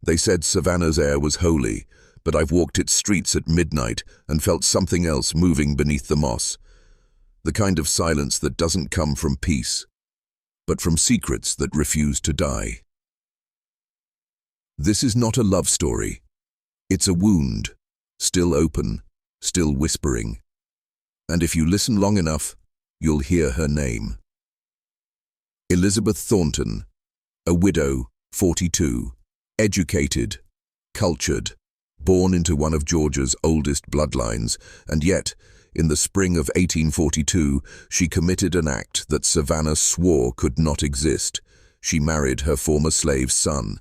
They said Savannah's air was holy, but I've walked its streets at midnight and felt something else moving beneath the moss. The kind of silence that doesn't come from peace, but from secrets that refuse to die. This is not a love story. It's a wound, still open, still whispering. And if you listen long enough, you'll hear her name. Elizabeth Thornton, a widow, 42, educated, cultured, born into one of Georgia's oldest bloodlines, and yet, in the spring of 1842, she committed an act that Savannah swore could not exist. She married her former slave's son.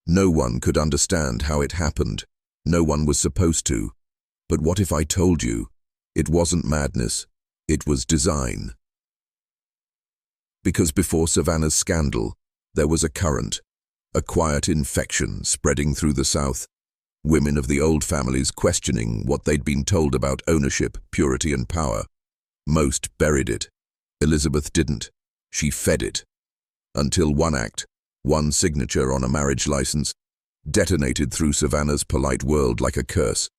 No one could understand how it happened. No one was supposed to. But what if I told you? It wasn't madness. It was design. Because before Savannah's scandal, there was a current, a quiet infection spreading through the South. Women of the old families questioning what they'd been told about ownership, purity, and power. Most buried it. Elizabeth didn't. She fed it. Until one act, one signature on a marriage license, detonated through Savannah's polite world like a curse.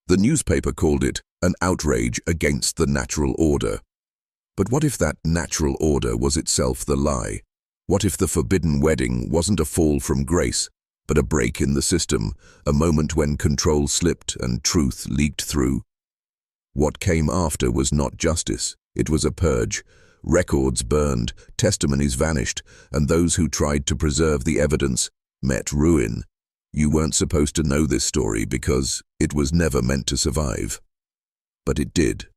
The newspaper called it an outrage against the natural order. But what if that natural order was itself the lie? What if the forbidden wedding wasn't a fall from grace, but a break in the system, a moment when control slipped and truth leaked through? What came after was not justice, it was a purge. Records burned, testimonies vanished, and those who tried to preserve the evidence met ruin. You weren't supposed to know this story because it was never meant to survive. But it did.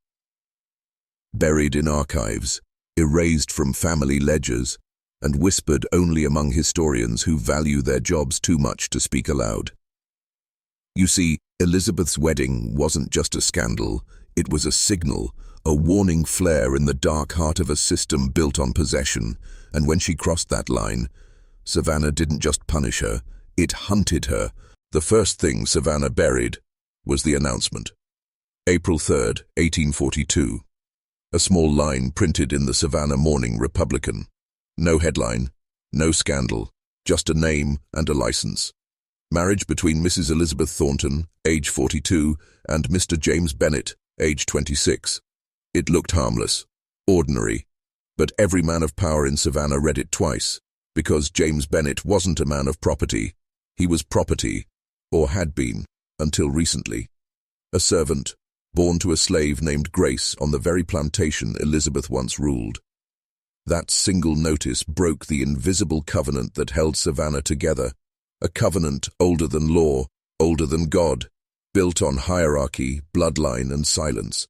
Buried in archives, erased from family ledgers, and whispered only among historians who value their jobs too much to speak aloud. You see, Elizabeth's wedding wasn't just a scandal, it was a signal, a warning flare in the dark heart of a system built on possession, and when she crossed that line, Savannah didn't just punish her, it hunted her. The first thing Savannah buried was the announcement. April 3rd, 1842. A small line printed in the Savannah Morning Republican. No headline, no scandal, just a name and a license. Marriage between Mrs. Elizabeth Thornton, age 42, and Mr. James Bennett, age 26. It looked harmless, ordinary, but every man of power in Savannah read it twice, because James Bennett wasn't a man of property. He was property, or had been, until recently. A servant, born to a slave named Grace on the very plantation Elizabeth once ruled. That single notice broke the invisible covenant that held Savannah together, a covenant older than law, older than God, built on hierarchy, bloodline, and silence.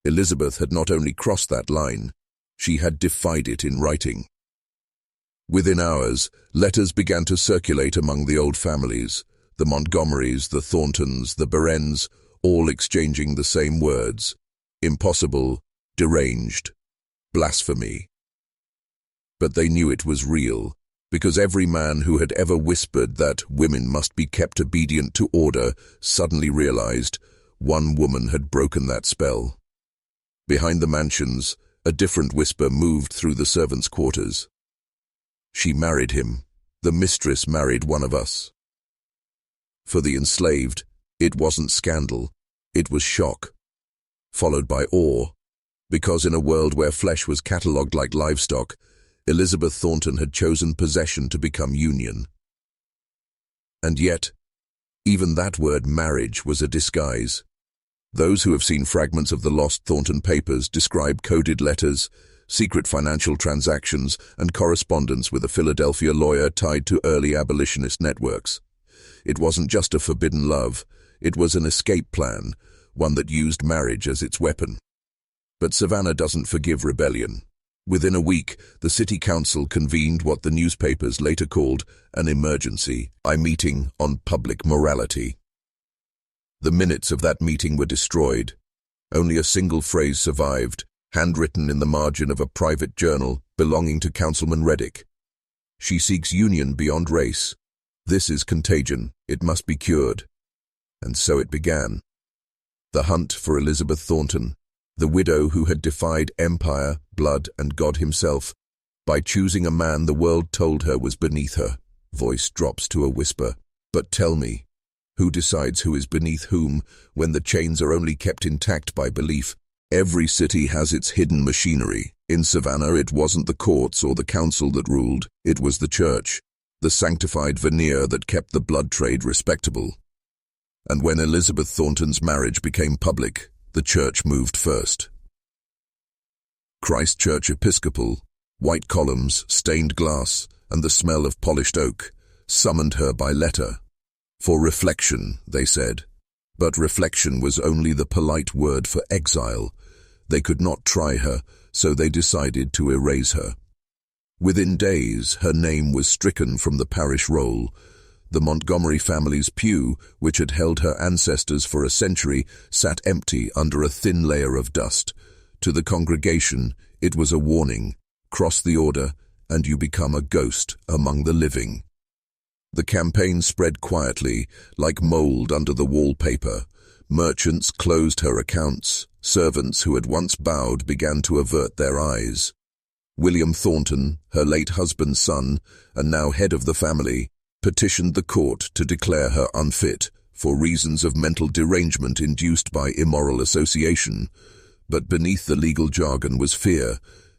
Elizabeth had not only crossed that line, she had defied it in writing. Within hours, letters began to circulate among the old families, the Montgomerys, the Thorntons, the Berens, all exchanging the same words: impossible, deranged, blasphemy. But they knew it was real, because every man who had ever whispered that women must be kept obedient to order suddenly realized one woman had broken that spell. Behind the mansions, a different whisper moved through the servants' quarters. She married him. The mistress married one of us. For the enslaved, it wasn't scandal, it was shock, followed by awe, because in a world where flesh was catalogued like livestock, Elizabeth Thornton had chosen possession to become union. And yet, even that word marriage was a disguise. Those who have seen fragments of the lost Thornton papers describe coded letters, secret financial transactions, and correspondence with a Philadelphia lawyer tied to early abolitionist networks. It wasn't just a forbidden love, it was an escape plan, one that used marriage as its weapon. But Savannah doesn't forgive rebellion. Within a week, the city council convened what the newspapers later called an emergency meeting on public morality. The minutes of that meeting were destroyed. Only a single phrase survived, handwritten in the margin of a private journal belonging to Councilman Reddick. She seeks union beyond race. This is contagion. It must be cured. And so it began. The hunt for Elizabeth Thornton, the widow who had defied empire, blood, and God himself, by choosing a man the world told her was beneath her. Voice drops to a whisper. But tell me, who decides who is beneath whom when the chains are only kept intact by belief? Every city has its hidden machinery. In Savannah, it wasn't the courts or the council that ruled, it was the church, the sanctified veneer that kept the blood trade respectable. And when Elizabeth Thornton's marriage became public, the church moved first. Christ Church Episcopal, white columns, stained glass, and the smell of polished oak, summoned her by letter. For reflection, they said. But reflection was only the polite word for exile. They could not try her, so they decided to erase her. Within days, her name was stricken from the parish roll. The Montgomery family's pew, which had held her ancestors for a century, sat empty under a thin layer of dust. To the congregation, it was a warning. Cross the order, and you become a ghost among the living. The campaign spread quietly, like mold under the wallpaper. Merchants closed her accounts. Servants who had once bowed began to avert their eyes. William Thornton, her late husband's son, and now head of the family, petitioned the court to declare her unfit for reasons of mental derangement induced by immoral association. But beneath the legal jargon was fear,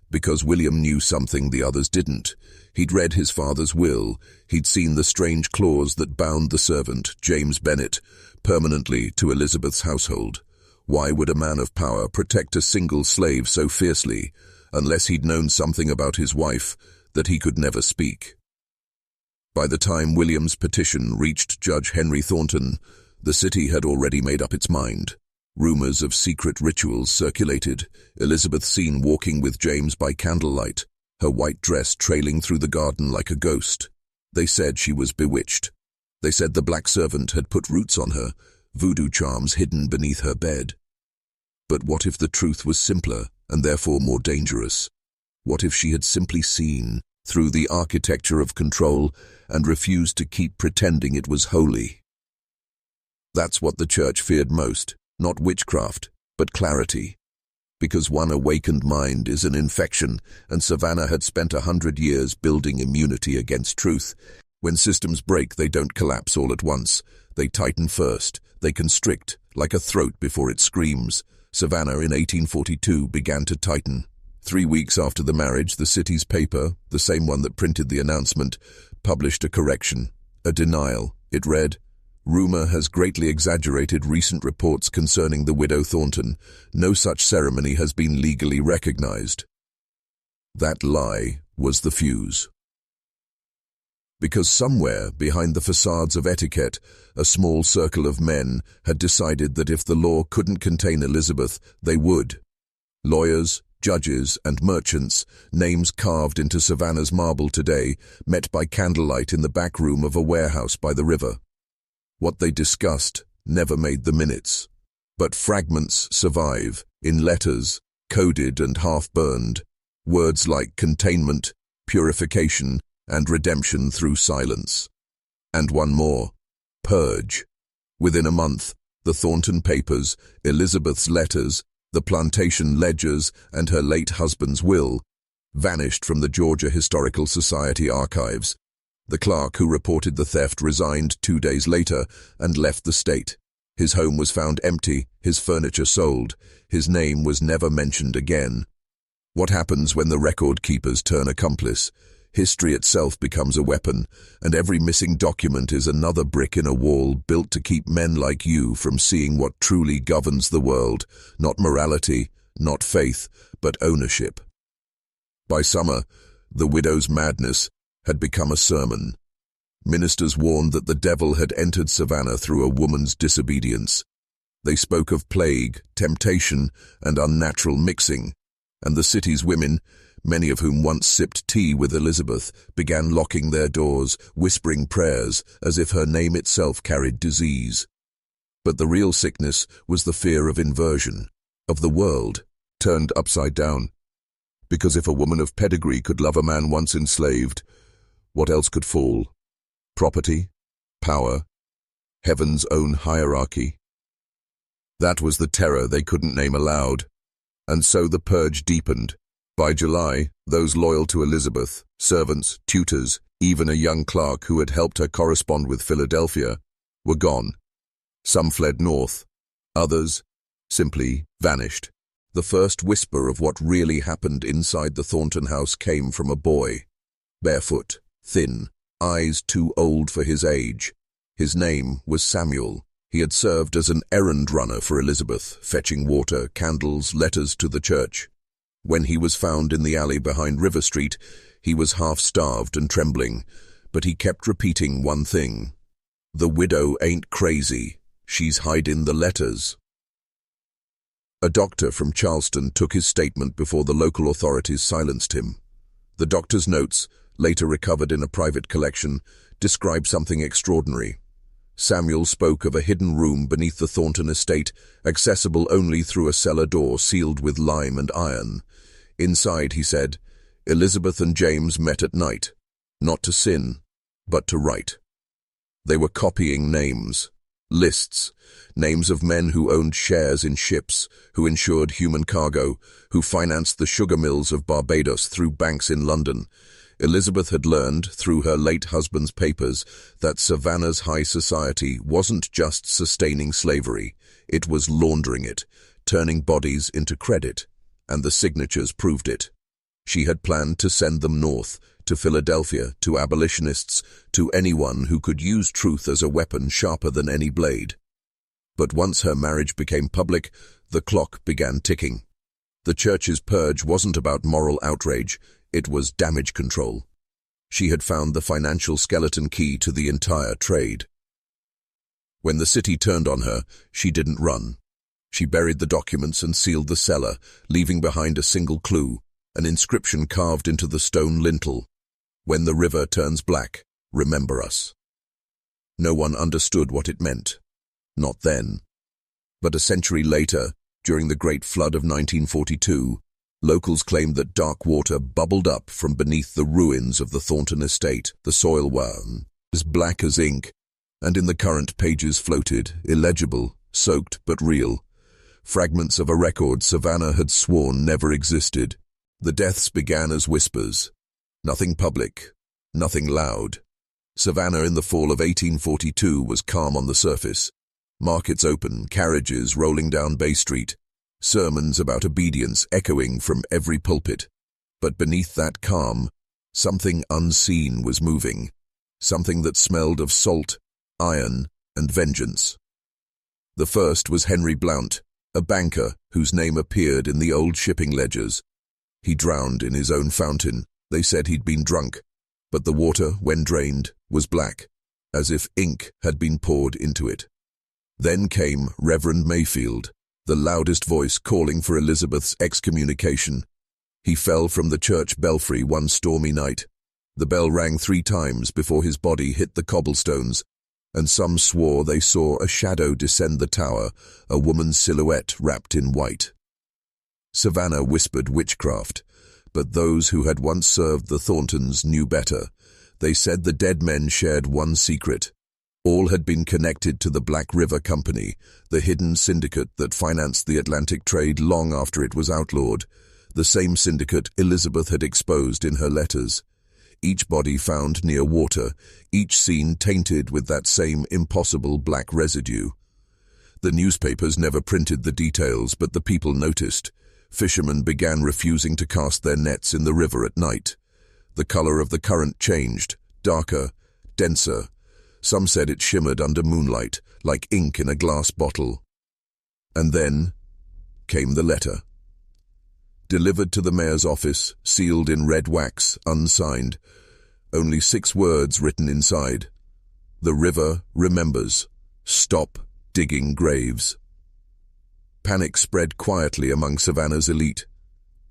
because William knew something the others didn't. He'd read his father's will. He'd seen the strange clause that bound the servant, James Bennett, permanently to Elizabeth's household. Why would a man of power protect a single slave so fiercely, unless he'd known something about his wife that he could never speak? By the time William's petition reached Judge Henry Thornton, the city had already made up its mind. Rumors of secret rituals circulated. Elizabeth seen walking with James by candlelight, her white dress trailing through the garden like a ghost. They said she was bewitched. They said the black servant had put roots on her, voodoo charms hidden beneath her bed. But what if the truth was simpler and therefore more dangerous? What if she had simply seen through the architecture of control and refused to keep pretending it was holy? That's what the church feared most, not witchcraft, but clarity. Because one awakened mind is an infection, and Savannah had spent 100 years building immunity against truth. When systems break, they don't collapse all at once. They tighten first. They constrict, like a throat before it screams. Savannah in 1842 began to tighten. 3 weeks after the marriage, the city's paper, the same one that printed the announcement, published a correction, a denial. It read, "Rumor has greatly exaggerated recent reports concerning the widow Thornton. No such ceremony has been legally recognized." That lie was the fuse. Because somewhere behind the facades of etiquette, a small circle of men had decided that if the law couldn't contain Elizabeth, they would. Lawyers, judges, and merchants, names carved into Savannah's marble today, met by candlelight in the back room of a warehouse by the river. What they discussed never made the minutes, but fragments survive, in letters, coded and half-burned, words like containment, purification, and redemption through silence. And one more, purge. Within a month, the Thornton papers, Elizabeth's letters, the plantation ledgers, and her late husband's will vanished from the Georgia Historical Society archives. The clerk who reported the theft resigned 2 days later and left the state. His home was found empty, his furniture sold. His name was never mentioned again. What happens when the record keepers turn accomplice? History itself becomes a weapon, and every missing document is another brick in a wall built to keep men like you from seeing what truly governs the world. Not morality, not faith, but ownership. By summer, the widow's madness had become a sermon. Ministers warned that the devil had entered Savannah through a woman's disobedience. They spoke of plague, temptation, and unnatural mixing, and the city's women, many of whom once sipped tea with Elizabeth, began locking their doors, whispering prayers, as if her name itself carried disease. But the real sickness was the fear of inversion, of the world, turned upside down. Because if a woman of pedigree could love a man once enslaved, what else could fall? Property? Power? Heaven's own hierarchy? That was the terror they couldn't name aloud. And so the purge deepened. By July, those loyal to Elizabeth, servants, tutors, even a young clerk who had helped her correspond with Philadelphia, were gone. Some fled north, others simply vanished. The first whisper of what really happened inside the Thornton house came from a boy. Barefoot, thin, eyes too old for his age. His name was Samuel. He had served as an errand runner for Elizabeth, fetching water, candles, letters to the church. When he was found in the alley behind River Street, he was half-starved and trembling, but he kept repeating one thing. "The widow ain't crazy. She's hiding the letters." A doctor from Charleston took his statement before the local authorities silenced him. The doctor's notes, later recovered in a private collection, describe something extraordinary. Samuel spoke of a hidden room beneath the Thornton estate, accessible only through a cellar door sealed with lime and iron. Inside, he said, Elizabeth and James met at night, not to sin, but to write. They were copying names, lists, names of men who owned shares in ships, who insured human cargo, who financed the sugar mills of Barbados through banks in London. Elizabeth had learned, through her late husband's papers, that Savannah's high society wasn't just sustaining slavery, it was laundering it, turning bodies into credit, and the signatures proved it. She had planned to send them north, to Philadelphia, to abolitionists, to anyone who could use truth as a weapon sharper than any blade. But once her marriage became public, the clock began ticking. The church's purge wasn't about moral outrage, it was damage control. She had found the financial skeleton key to the entire trade. When the city turned on her, she didn't run. She buried the documents and sealed the cellar, leaving behind a single clue, an inscription carved into the stone lintel. "When the river turns black, remember us." No one understood what it meant. Not then. But a century later, during the Great Flood of 1942, locals claimed that dark water bubbled up from beneath the ruins of the Thornton estate. The soil was as black as ink, and in the current pages floated, illegible, soaked but real, fragments of a record Savannah had sworn never existed. The deaths began as whispers. Nothing public, nothing loud. Savannah in the fall of 1842 was calm on the surface. Markets open, carriages rolling down Bay Street, sermons about obedience echoing from every pulpit. But beneath that calm, something unseen was moving, something that smelled of salt, iron, and vengeance. The first was Henry Blount, a banker whose name appeared in the old shipping ledgers. He drowned in his own fountain. They said he'd been drunk, but the water, when drained, was black, as if ink had been poured into it. Then came Reverend Mayfield, the loudest voice calling for Elizabeth's excommunication. He fell from the church belfry one stormy night. The bell rang 3 times before his body hit the cobblestones, and some swore they saw a shadow descend the tower, a woman's silhouette wrapped in white. Savannah whispered witchcraft, but those who had once served the Thorntons knew better. They said the dead men shared one secret. All had been connected to the Black River Company, the hidden syndicate that financed the Atlantic trade long after it was outlawed, the same syndicate Elizabeth had exposed in her letters. Each body found near water, each scene tainted with that same impossible black residue. The newspapers never printed the details, but the people noticed. Fishermen began refusing to cast their nets in the river at night. The color of the current changed, darker, denser. Some said it shimmered under moonlight, like ink in a glass bottle. And then came the letter. Delivered to the mayor's office, sealed in red wax, unsigned. Only 6 words written inside. The river remembers. Stop digging graves. Panic spread quietly among Savannah's elite.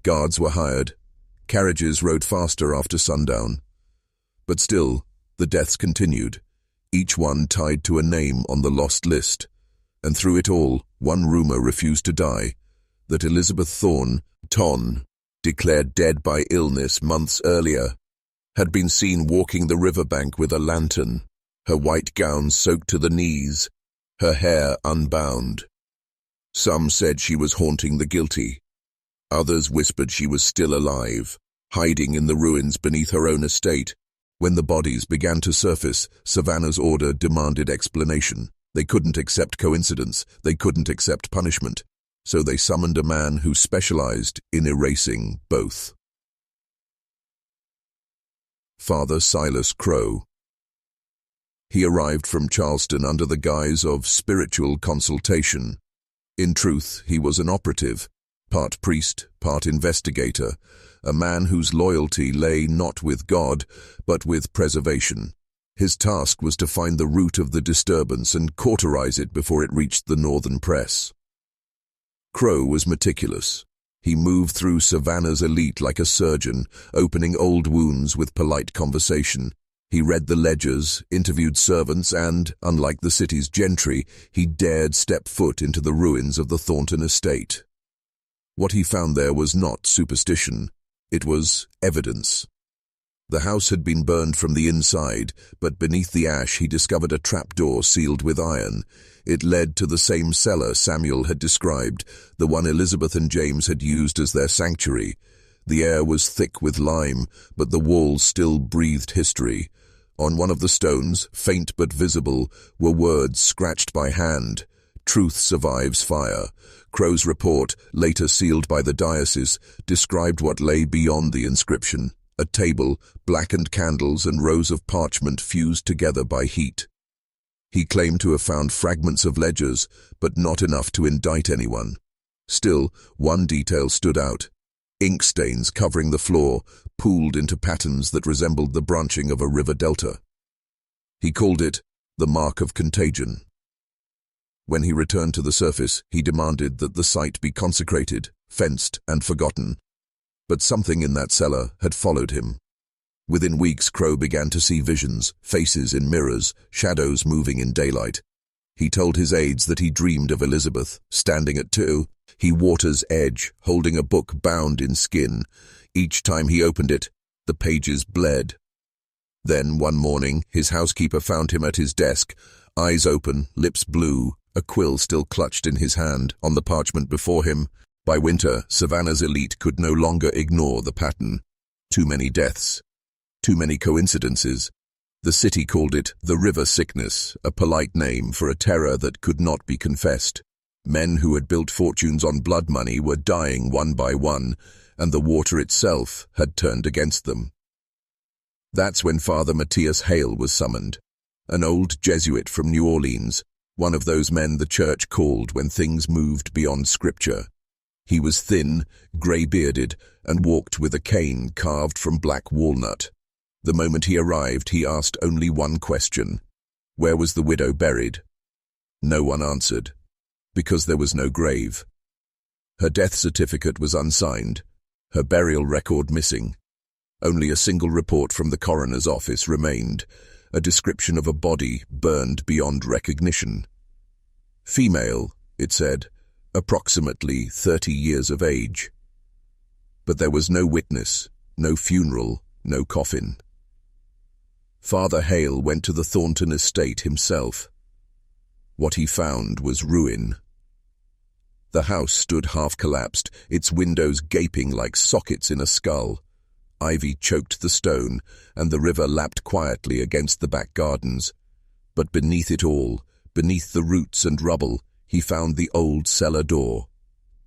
Guards were hired. Carriages rode faster after sundown. But still, the deaths continued, each one tied to a name on the lost list. And through it all, one rumor refused to die, that Elizabeth Thornton, declared dead by illness months earlier, had been seen walking the riverbank with a lantern, her white gown soaked to the knees, her hair unbound. Some said she was haunting the guilty. Others whispered she was still alive, hiding in the ruins beneath her own estate. When the bodies began to surface, Savannah's order demanded explanation. They couldn't accept coincidence, they couldn't accept punishment, so they summoned a man who specialized in erasing both. Father Silas Crowe. He arrived from Charleston under the guise of spiritual consultation. In truth, he was an operative, part priest, part investigator, a man whose loyalty lay not with God, but with preservation. His task was to find the root of the disturbance and cauterize it before it reached the northern press. Crowe was meticulous. He moved through Savannah's elite like a surgeon, opening old wounds with polite conversation. He read the ledgers, interviewed servants, and, unlike the city's gentry, he dared step foot into the ruins of the Thornton estate. What he found there was not superstition. It was evidence. The house had been burned from the inside, but beneath the ash he discovered a trapdoor sealed with iron. It led to the same cellar Samuel had described, the one Elizabeth and James had used as their sanctuary. The air was thick with lime, but the walls still breathed history. On one of the stones, faint but visible, were words scratched by hand. "Truth survives fire." Crowe's report, later sealed by the diocese, described what lay beyond the inscription. A table, blackened candles, and rows of parchment fused together by heat. He claimed to have found fragments of ledgers, but not enough to indict anyone. Still, one detail stood out. Ink stains covering the floor, pooled into patterns that resembled the branching of a river delta. He called it the mark of contagion. When he returned to the surface, he demanded that the site be consecrated, fenced, and forgotten. But something in that cellar had followed him. Within weeks, Crowe began to see visions, faces in mirrors, shadows moving in daylight. He told his aides that he dreamed of Elizabeth, standing at Water's edge, holding a book bound in skin. Each time he opened it, the pages bled. Then, one morning, his housekeeper found him at his desk, eyes open, lips blue, a quill still clutched in his hand, on the parchment before him. By winter, Savannah's elite could no longer ignore the pattern. Too many deaths. Too many coincidences. The city called it the river sickness, a polite name for a terror that could not be confessed. Men who had built fortunes on blood money were dying one by one, and the water itself had turned against them. That's when Father Matthias Hale was summoned, an old Jesuit from New Orleans, one of those men the church called when things moved beyond scripture. He was thin, grey-bearded, and walked with a cane carved from black walnut. The moment he arrived, he asked only one question. Where was the widow buried? No one answered, because there was no grave. Her death certificate was unsigned, her burial record missing. Only a single report from the coroner's office remained, a description of a body burned beyond recognition. Female, it said, approximately 30 years of age. But there was no witness, no funeral, no coffin. Father Hale went to the Thornton estate himself. What he found was ruin. The house stood half-collapsed, its windows gaping like sockets in a skull. Ivy choked the stone, and the river lapped quietly against the back gardens. But beneath it all, beneath the roots and rubble, he found the old cellar door.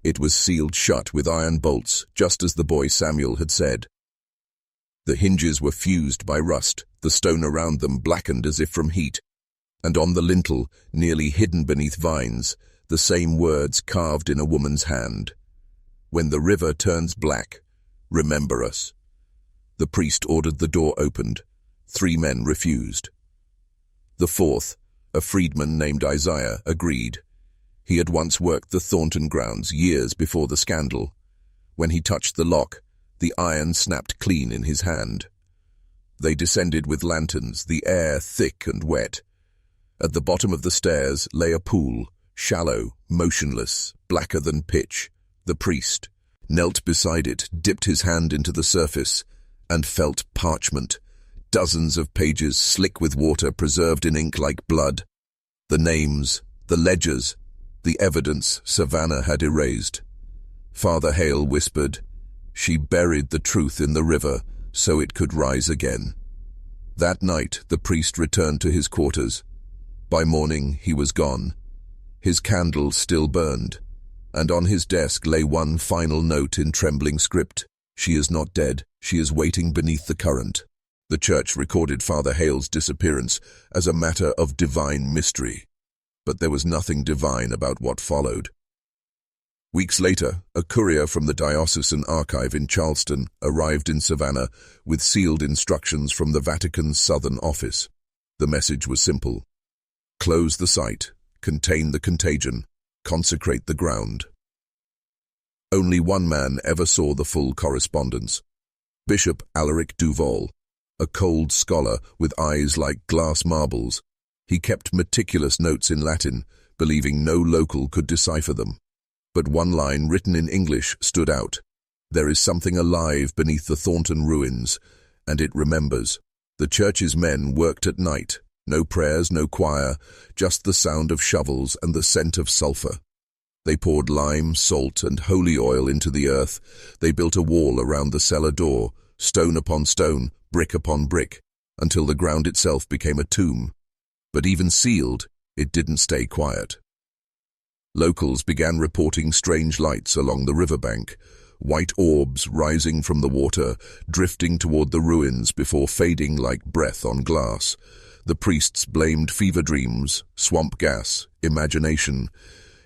It was sealed shut with iron bolts, just as the boy Samuel had said. The hinges were fused by rust, the stone around them blackened as if from heat, and on the lintel, nearly hidden beneath vines, the same words carved in a woman's hand. When the river turns black, remember us. The priest ordered the door opened. 3 men refused. The 4th, a freedman named Isaiah, agreed. He had once worked the Thornton grounds years before the scandal. When he touched the lock, the iron snapped clean in his hand. They descended with lanterns, the air thick and wet. At the bottom of the stairs lay a pool, shallow, motionless, blacker than pitch. The priest knelt beside it, dipped his hand into the surface, and felt parchment, dozens of pages slick with water preserved in ink like blood. The names, the ledgers, the evidence Savannah had erased. Father Hale whispered. She buried the truth in the river so it could rise again. That night, the priest returned to his quarters. By morning, he was gone. His candle still burned, and on his desk lay one final note in trembling script. She is not dead. She is waiting beneath the current. The church recorded Father Hale's disappearance as a matter of divine mystery, but there was nothing divine about what followed. Weeks later, a courier from the diocesan archive in Charleston arrived in Savannah with sealed instructions from the Vatican's Southern Office. The message was simple: close the site, contain the contagion, consecrate the ground. Only one man ever saw the full correspondence: Bishop Alaric Duval, a cold scholar with eyes like glass marbles. He kept meticulous notes in Latin, believing no local could decipher them. But one line written in English stood out: there is something alive beneath the Thornton ruins, and it remembers. The church's men worked at night. No prayers, no choir, just the sound of shovels and the scent of sulfur. They poured lime, salt, and holy oil into the earth. They built a wall around the cellar door, stone upon stone, brick upon brick, until the ground itself became a tomb. But even sealed, it didn't stay quiet. Locals began reporting strange lights along the riverbank, white orbs rising from the water, drifting toward the ruins before fading like breath on glass. The priests blamed fever dreams, swamp gas, imagination.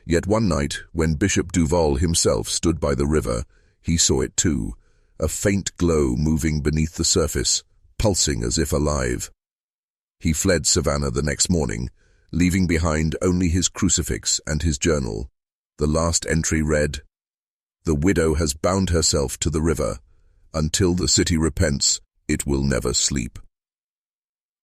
Yet one night, when Bishop Duval himself stood by the river, he saw it too, a faint glow moving beneath the surface, pulsing as if alive. He fled Savannah the next morning, leaving behind only his crucifix and his journal. The last entry read, "The widow has bound herself to the river. Until the city repents, it will never sleep."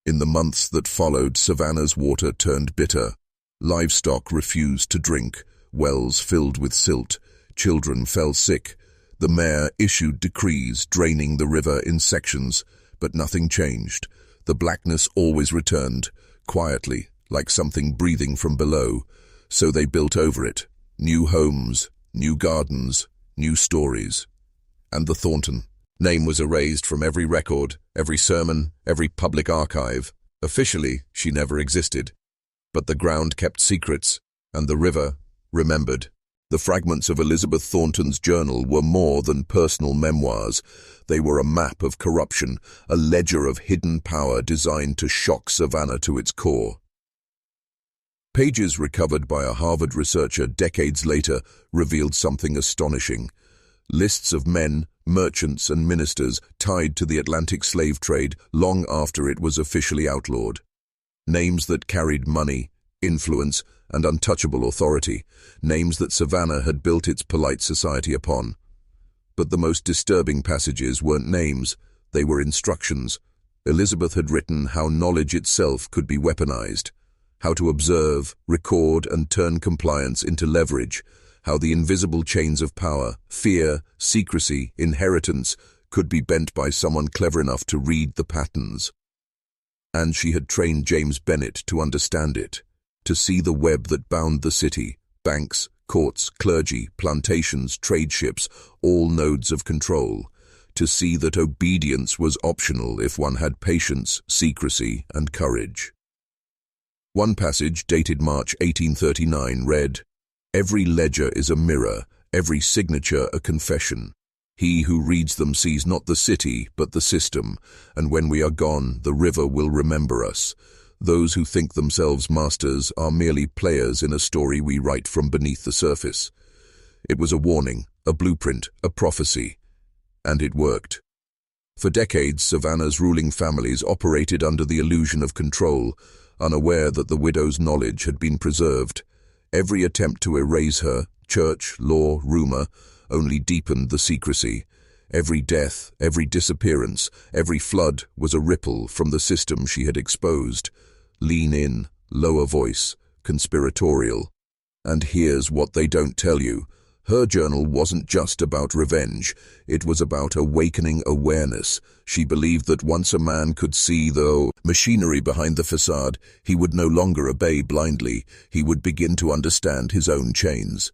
In the months that followed, Savannah's water turned bitter. Livestock refused to drink, wells filled with silt, children fell sick. The mayor issued decrees draining the river in sections, but nothing changed. The blackness always returned, quietly, like something breathing from below. So they built over it. New homes, new gardens, new stories. And the Thornton name was erased from every record, every sermon, every public archive. Officially, she never existed. But the ground kept secrets, and the river remembered. The fragments of Elizabeth Thornton's journal were more than personal memoirs. They were a map of corruption, a ledger of hidden power designed to shock Savannah to its core. Pages recovered by a Harvard researcher decades later revealed something astonishing. Lists of men, merchants, and ministers tied to the Atlantic slave trade long after it was officially outlawed. Names that carried money, influence, and untouchable authority, names that Savannah had built its polite society upon. But the most disturbing passages weren't names, they were instructions. Elizabeth had written how knowledge itself could be weaponized, how to observe, record, and turn compliance into leverage, how the invisible chains of power, fear, secrecy, inheritance, could be bent by someone clever enough to read the patterns. And she had trained James Bennett to understand it, to see the web that bound the city, banks, courts, clergy, plantations, trade ships, all nodes of control, to see that obedience was optional if one had patience, secrecy, and courage. One passage, dated March 1839, read, "Every ledger is a mirror, every signature a confession. He who reads them sees not the city, but the system, and when we are gone, the river will remember us. Those who think themselves masters are merely players in a story we write from beneath the surface." It was a warning, a blueprint, a prophecy, and it worked. For decades, Savannah's ruling families operated under the illusion of control, unaware that the widow's knowledge had been preserved. Every attempt to erase her, church, law, rumor, only deepened the secrecy. Every death, every disappearance, every flood was a ripple from the system she had exposed. Lean in, lower voice, conspiratorial. And here's what they don't tell you. Her journal wasn't just about revenge. It was about awakening awareness. She believed that once a man could see the machinery behind the facade, he would no longer obey blindly. He would begin to understand his own chains.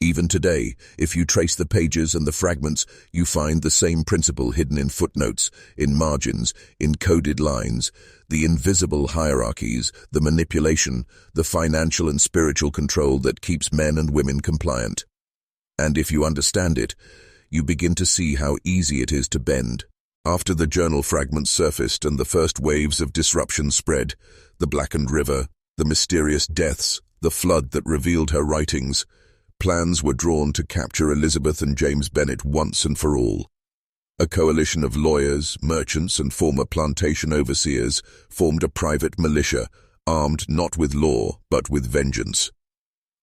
Even today, if you trace the pages and the fragments, you find the same principle hidden in footnotes, in margins, in coded lines, the invisible hierarchies, the manipulation, the financial and spiritual control that keeps men and women compliant. And if you understand it, you begin to see how easy it is to bend. After the journal fragments surfaced and the first waves of disruption spread, the blackened river, the mysterious deaths, the flood that revealed her writings, plans were drawn to capture Elizabeth and James Bennett once and for all. A coalition of lawyers, merchants, and former plantation overseers formed a private militia, armed not with law, but with vengeance.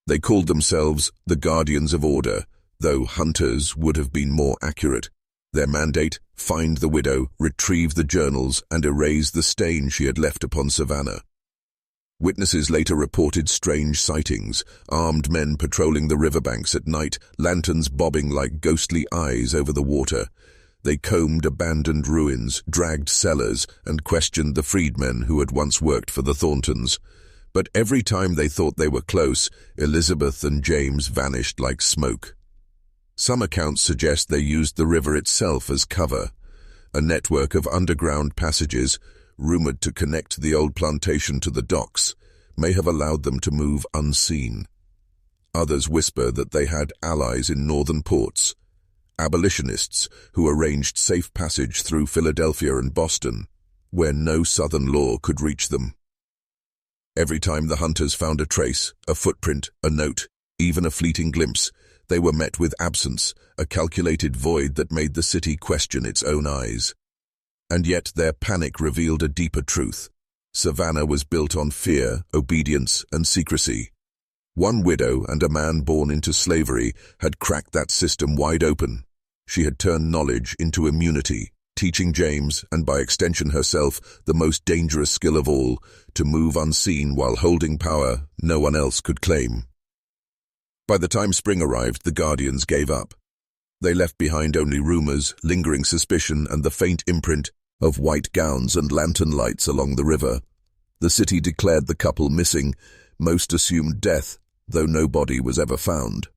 They called themselves the Guardians of Order, though hunters would have been more accurate. Their mandate: find the widow, retrieve the journals, and erase the stain she had left upon Savannah. Witnesses later reported strange sightings, armed men patrolling the riverbanks at night, lanterns bobbing like ghostly eyes over the water. They combed abandoned ruins, dragged cellars, and questioned the freedmen who had once worked for the Thorntons. But every time they thought they were close, Elizabeth and James vanished like smoke. Some accounts suggest they used the river itself as cover, a network of underground passages, rumored to connect the old plantation to the docks, may have allowed them to move unseen. Others whisper that they had allies in northern ports, abolitionists who arranged safe passage through Philadelphia and Boston, where no southern law could reach them. Every time the hunters found a trace, a footprint, a note, even a fleeting glimpse, they were met with absence, a calculated void that made the city question its own eyes. And yet their panic revealed a deeper truth. Savannah was built on fear, obedience, and secrecy. One widow and a man born into slavery had cracked that system wide open. She had turned knowledge into immunity, teaching James, and by extension herself, the most dangerous skill of all, to move unseen while holding power no one else could claim. By the time spring arrived, the Guardians gave up. They left behind only rumors, lingering suspicion, and the faint imprint of white gowns and lantern lights along the river. The city declared the couple missing. Most assumed death, though no body was ever found.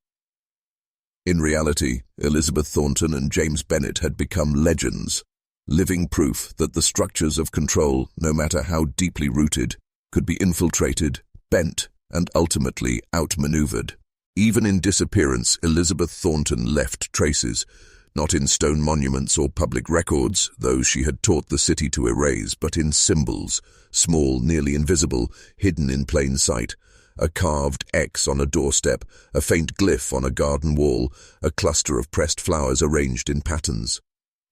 In reality, Elizabeth Thornton and James Bennett had become legends, living proof that the structures of control, no matter how deeply rooted, could be infiltrated, bent, and ultimately outmaneuvered. Even in disappearance, Elizabeth Thornton left traces, not in stone monuments or public records, those she had taught the city to erase, but in symbols, small, nearly invisible, hidden in plain sight. A carved X on a doorstep, a faint glyph on a garden wall, a cluster of pressed flowers arranged in patterns.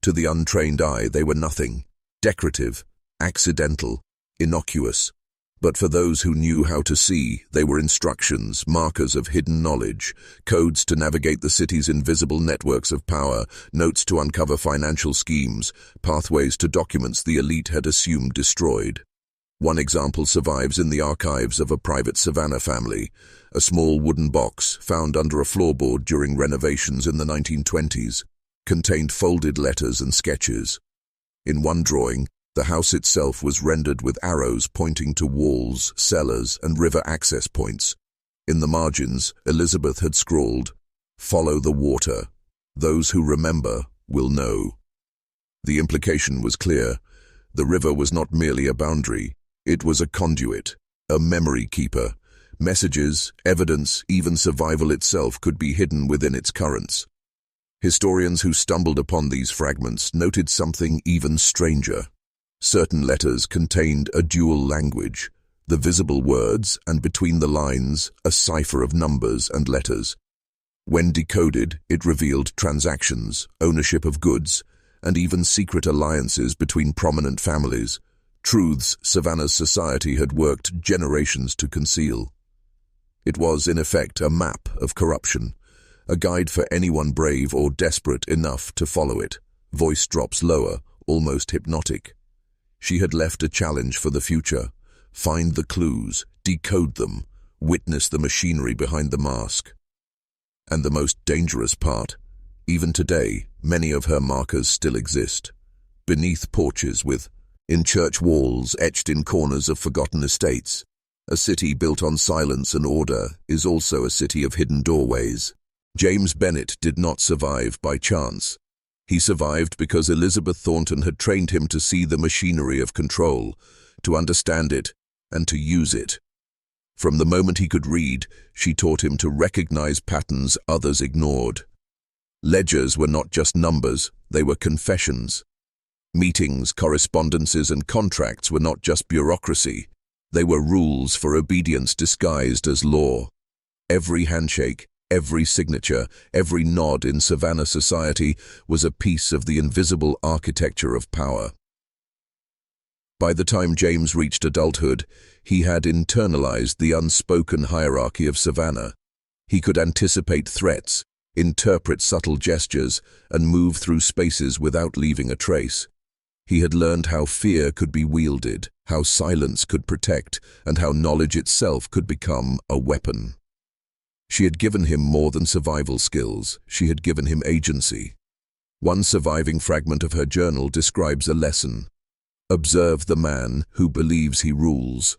To the untrained eye, they were nothing, decorative, accidental, innocuous. But for those who knew how to see, they were instructions, markers of hidden knowledge, codes to navigate the city's invisible networks of power, notes to uncover financial schemes, pathways to documents the elite had assumed destroyed. One example survives in the archives of a private Savannah family. A small wooden box, found under a floorboard during renovations in the 1920s, contained folded letters and sketches. In one drawing, the house itself was rendered with arrows pointing to walls, cellars, and river access points. In the margins, Elizabeth had scrawled, "Follow the water. Those who remember will know." The implication was clear. The river was not merely a boundary. It was a conduit, a memory keeper. Messages, evidence, even survival itself could be hidden within its currents. Historians who stumbled upon these fragments noted something even stranger. Certain letters contained a dual language, the visible words, and between the lines, a cipher of numbers and letters. When decoded, it revealed transactions, ownership of goods, and even secret alliances between prominent families, truths Savannah's society had worked generations to conceal. It was, in effect, a map of corruption, a guide for anyone brave or desperate enough to follow it. Voice drops lower, almost hypnotic. She had left a challenge for the future. Find the clues, decode them, witness the machinery behind the mask. And the most dangerous part, even today, many of her markers still exist. Beneath porches in church walls etched in corners of forgotten estates. A city built on silence and order is also a city of hidden doorways. James Bennett did not survive by chance. He survived because Elizabeth Thornton had trained him to see the machinery of control, to understand it, and to use it. From the moment he could read, she taught him to recognize patterns others ignored. Ledgers were not just numbers, they were confessions. Meetings, correspondences, and contracts were not just bureaucracy, they were rules for obedience disguised as law. Every handshake, every signature, every nod in Savannah society was a piece of the invisible architecture of power. By the time James reached adulthood, he had internalized the unspoken hierarchy of Savannah. He could anticipate threats, interpret subtle gestures, and move through spaces without leaving a trace. He had learned how fear could be wielded, how silence could protect, and how knowledge itself could become a weapon. She had given him more than survival skills, she had given him agency. One surviving fragment of her journal describes a lesson. Observe the man who believes he rules.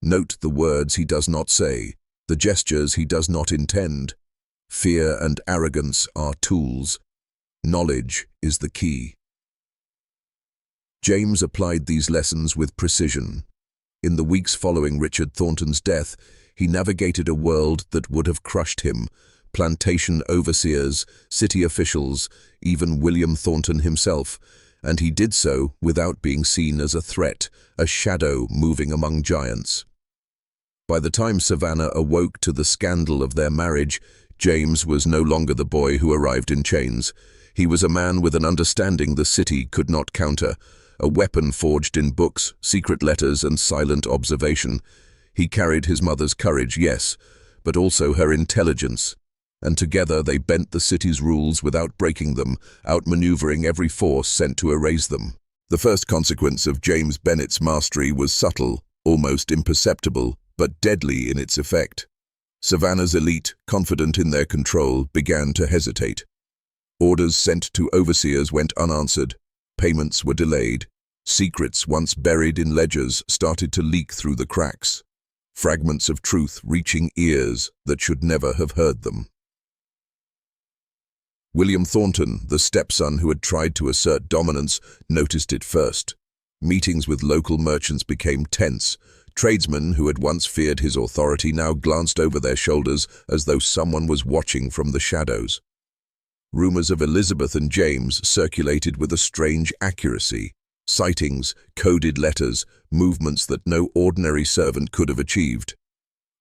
Note the words he does not say, the gestures he does not intend. Fear and arrogance are tools. Knowledge is the key. James applied these lessons with precision. In the weeks following Richard Thornton's death, he navigated a world that would have crushed him. Plantation overseers, city officials, even William Thornton himself, and he did so without being seen as a threat, a shadow moving among giants. By the time Savannah awoke to the scandal of their marriage, James was no longer the boy who arrived in chains. He was a man with an understanding the city could not counter, a weapon forged in books, secret letters, and silent observation. He carried his mother's courage, yes, but also her intelligence, and together they bent the city's rules without breaking them, outmaneuvering every force sent to erase them. The first consequence of James Bennett's mastery was subtle, almost imperceptible, but deadly in its effect. Savannah's elite, confident in their control, began to hesitate. Orders sent to overseers went unanswered, payments were delayed, secrets once buried in ledgers started to leak through the cracks, fragments of truth reaching ears that should never have heard them. William Thornton, the stepson who had tried to assert dominance, noticed it first. Meetings with local merchants became tense. Tradesmen who had once feared his authority now glanced over their shoulders as though someone was watching from the shadows. Rumors of Elizabeth and James circulated with a strange accuracy. Sightings, coded letters, movements that no ordinary servant could have achieved.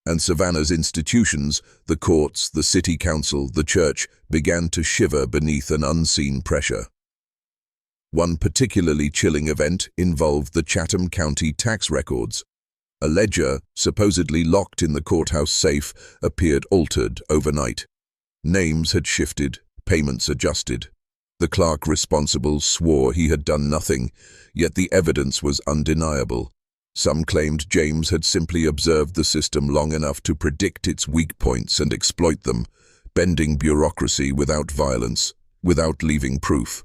And Savannah's institutions, the courts, the city council, the church, began to shiver beneath an unseen pressure. One particularly chilling event involved the Chatham County tax records. A ledger, supposedly locked in the courthouse safe, appeared altered overnight. Names had shifted, payments adjusted. The clerk responsible swore he had done nothing, yet the evidence was undeniable. Some claimed James had simply observed the system long enough to predict its weak points and exploit them, bending bureaucracy without violence, without leaving proof.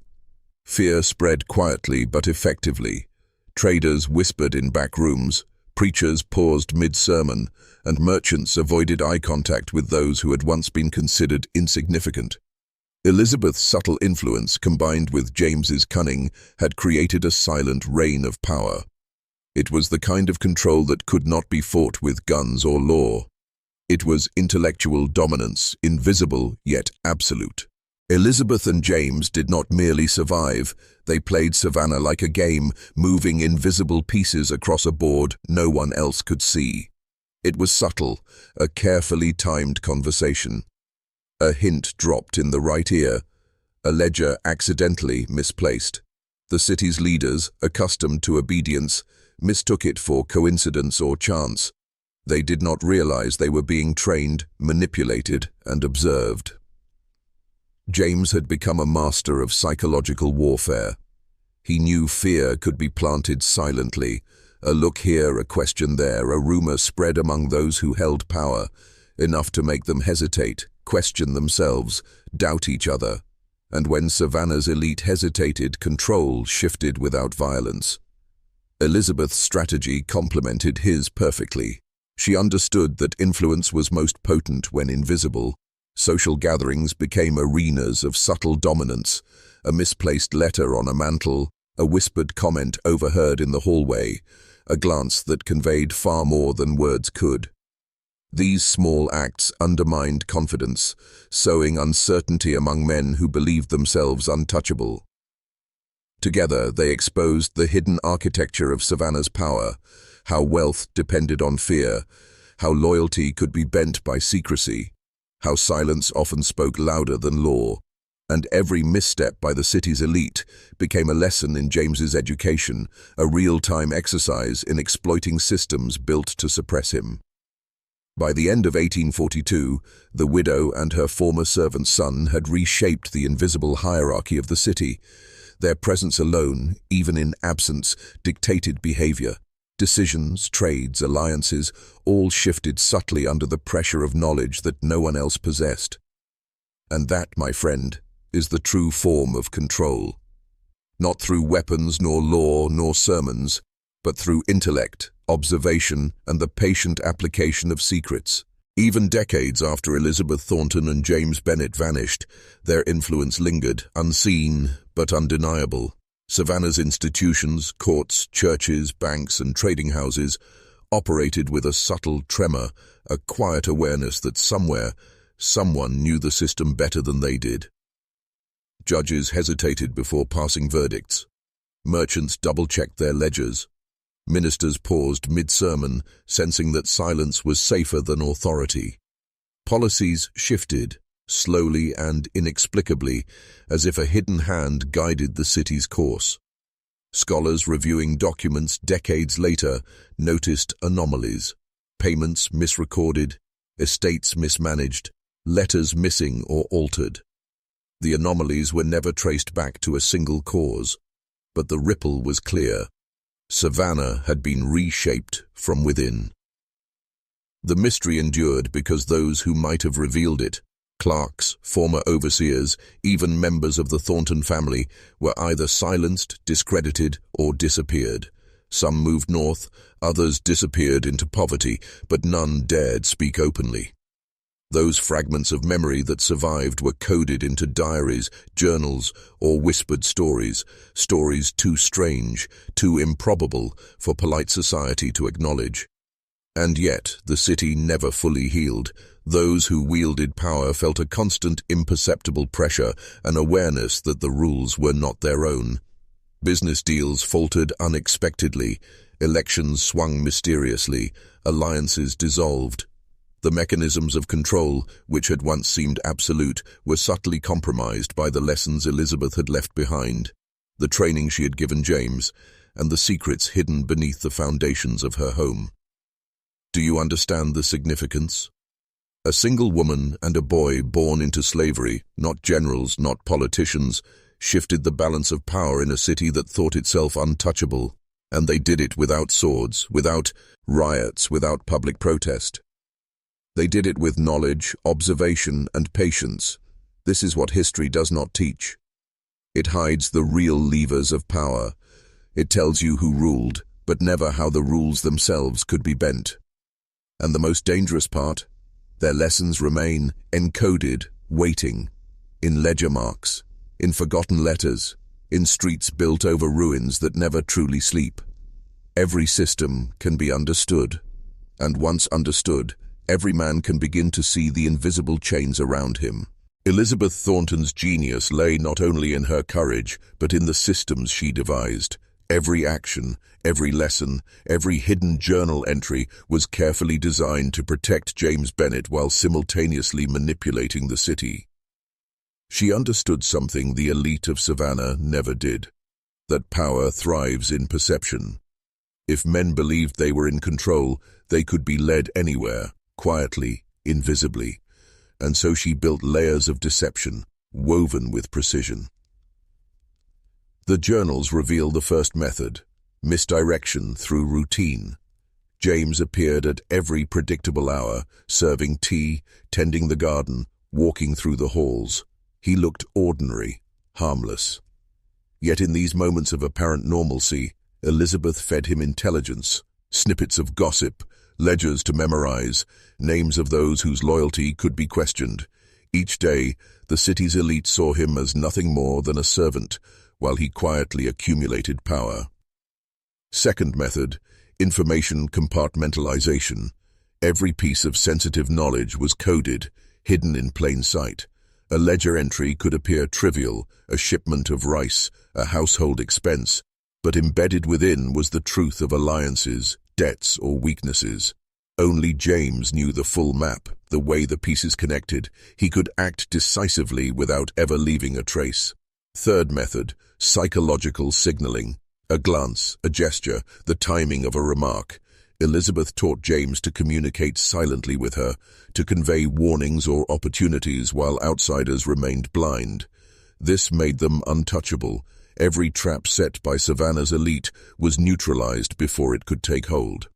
Fear spread quietly but effectively. Traders whispered in back rooms, preachers paused mid-sermon, and merchants avoided eye contact with those who had once been considered insignificant. Elizabeth's subtle influence, combined with James's cunning, had created a silent reign of power. It was the kind of control that could not be fought with guns or law. It was intellectual dominance, invisible yet absolute. Elizabeth and James did not merely survive, they played Savannah like a game, moving invisible pieces across a board no one else could see. It was subtle, a carefully timed conversation. A hint dropped in the right ear, a ledger accidentally misplaced. The city's leaders, accustomed to obedience, mistook it for coincidence or chance. They did not realize they were being trained, manipulated, and observed. James had become a master of psychological warfare. He knew fear could be planted silently. A look here, a question there, a rumor spread among those who held power, enough to make them hesitate, question themselves, doubt each other. And when Savannah's elite hesitated, control shifted without violence. Elizabeth's strategy complemented his perfectly. She understood that influence was most potent when invisible. Social gatherings became arenas of subtle dominance, a misplaced letter on a mantel, a whispered comment overheard in the hallway, a glance that conveyed far more than words could. These small acts undermined confidence, sowing uncertainty among men who believed themselves untouchable. Together, they exposed the hidden architecture of Savannah's power, how wealth depended on fear, how loyalty could be bent by secrecy, how silence often spoke louder than law, and every misstep by the city's elite became a lesson in James's education, a real-time exercise in exploiting systems built to suppress him. By the end of 1842, the widow and her former servant's son had reshaped the invisible hierarchy of the city. Their presence alone, even in absence, dictated behavior. Decisions, trades, alliances, all shifted subtly under the pressure of knowledge that no one else possessed. And that, my friend, is the true form of control. Not through weapons, nor law, nor sermons, but through intellect, observation, and the patient application of secrets. Even decades after Elizabeth Thornton and James Bennett vanished, their influence lingered, unseen but undeniable. Savannah's institutions, courts, churches, banks, and trading houses operated with a subtle tremor, a quiet awareness that somewhere, someone knew the system better than they did. Judges hesitated before passing verdicts. Merchants double-checked their ledgers. Ministers paused mid-sermon, sensing that silence was safer than authority. Policies shifted, slowly and inexplicably, as if a hidden hand guided the city's course. Scholars reviewing documents decades later noticed anomalies: payments misrecorded, estates mismanaged, letters missing or altered. The anomalies were never traced back to a single cause, but the ripple was clear. Savannah had been reshaped from within. The mystery endured because those who might have revealed it, clerks, former overseers, even members of the Thornton family, were either silenced, discredited, or disappeared. Some moved north, others disappeared into poverty, but none dared speak openly. Those fragments of memory that survived were coded into diaries, journals, or whispered stories, stories too strange, too improbable for polite society to acknowledge. And yet, the city never fully healed. Those who wielded power felt a constant, imperceptible pressure, an awareness that the rules were not their own. Business deals faltered unexpectedly, elections swung mysteriously, alliances dissolved. The mechanisms of control, which had once seemed absolute, were subtly compromised by the lessons Elizabeth had left behind, the training she had given James, and the secrets hidden beneath the foundations of her home. Do you understand the significance? A single woman and a boy born into slavery, not generals, not politicians, shifted the balance of power in a city that thought itself untouchable, and they did it without swords, without riots, without public protest. They did it with knowledge, observation, and patience. This is what history does not teach. It hides the real levers of power. It tells you who ruled, but never how the rules themselves could be bent. And the most dangerous part? Their lessons remain encoded, waiting, in ledger marks, in forgotten letters, in streets built over ruins that never truly sleep. Every system can be understood, and once understood, every man can begin to see the invisible chains around him. Elizabeth Thornton's genius lay not only in her courage, but in the systems she devised. Every action, every lesson, every hidden journal entry was carefully designed to protect James Bennett while simultaneously manipulating the city. She understood something the elite of Savannah never did: that power thrives in perception. If men believed they were in control, they could be led anywhere, quietly, invisibly, and so she built layers of deception, woven with precision. The journals reveal the first method: misdirection through routine. James appeared at every predictable hour, serving tea, tending the garden, walking through the halls. He looked ordinary, harmless. Yet in these moments of apparent normalcy, Elizabeth fed him intelligence, snippets of gossip, ledgers to memorize, names of those whose loyalty could be questioned. Each day, the city's elite saw him as nothing more than a servant, while he quietly accumulated power. Second method, information compartmentalization. Every piece of sensitive knowledge was coded, hidden in plain sight. A ledger entry could appear trivial, a shipment of rice, a household expense, but embedded within was the truth of alliances, debts, or weaknesses. Only James knew the full map, the way the pieces connected. He could act decisively without ever leaving a trace. Third method, psychological signaling. A glance, a gesture, the timing of a remark. Elizabeth taught James to communicate silently with her, to convey warnings or opportunities while outsiders remained blind. This made them untouchable. Every trap set by Savannah's elite was neutralized before it could take hold.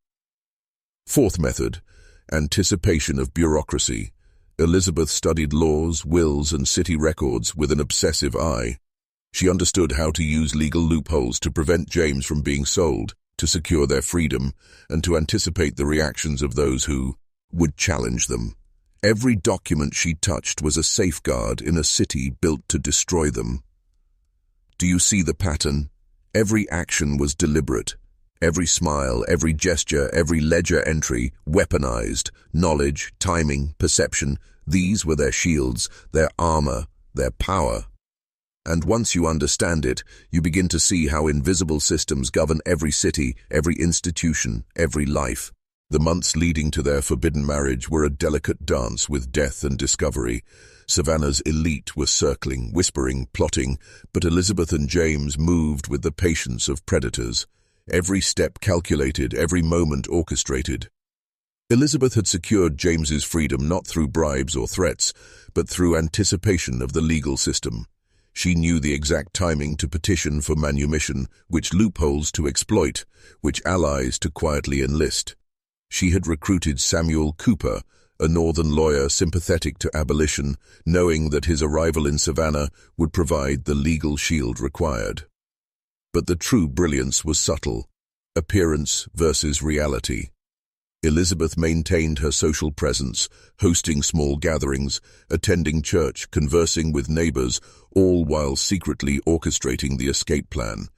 Fourth method, anticipation of bureaucracy. Elizabeth studied laws, wills, and city records with an obsessive eye. She understood how to use legal loopholes to prevent James from being sold, to secure their freedom, and to anticipate the reactions of those who would challenge them. Every document she touched was a safeguard in a city built to destroy them. Do you see the pattern? Every action was deliberate. Every smile, every gesture, every ledger entry, weaponized. Knowledge, timing, perception, these were their shields, their armor, their power. And once you understand it, you begin to see how invisible systems govern every city, every institution, every life. The months leading to their forbidden marriage were a delicate dance with death and discovery. Savannah's elite were circling, whispering, plotting, but Elizabeth and James moved with the patience of predators. Every step calculated, every moment orchestrated. Elizabeth had secured James's freedom not through bribes or threats, but through anticipation of the legal system. She knew the exact timing to petition for manumission, which loopholes to exploit, which allies to quietly enlist. She had recruited Samuel Cooper, a northern lawyer sympathetic to abolition, knowing that his arrival in Savannah would provide the legal shield required. But the true brilliance was subtle, appearance versus reality. Elizabeth maintained her social presence, hosting small gatherings, attending church, conversing with neighbors, all while secretly orchestrating the escape plan.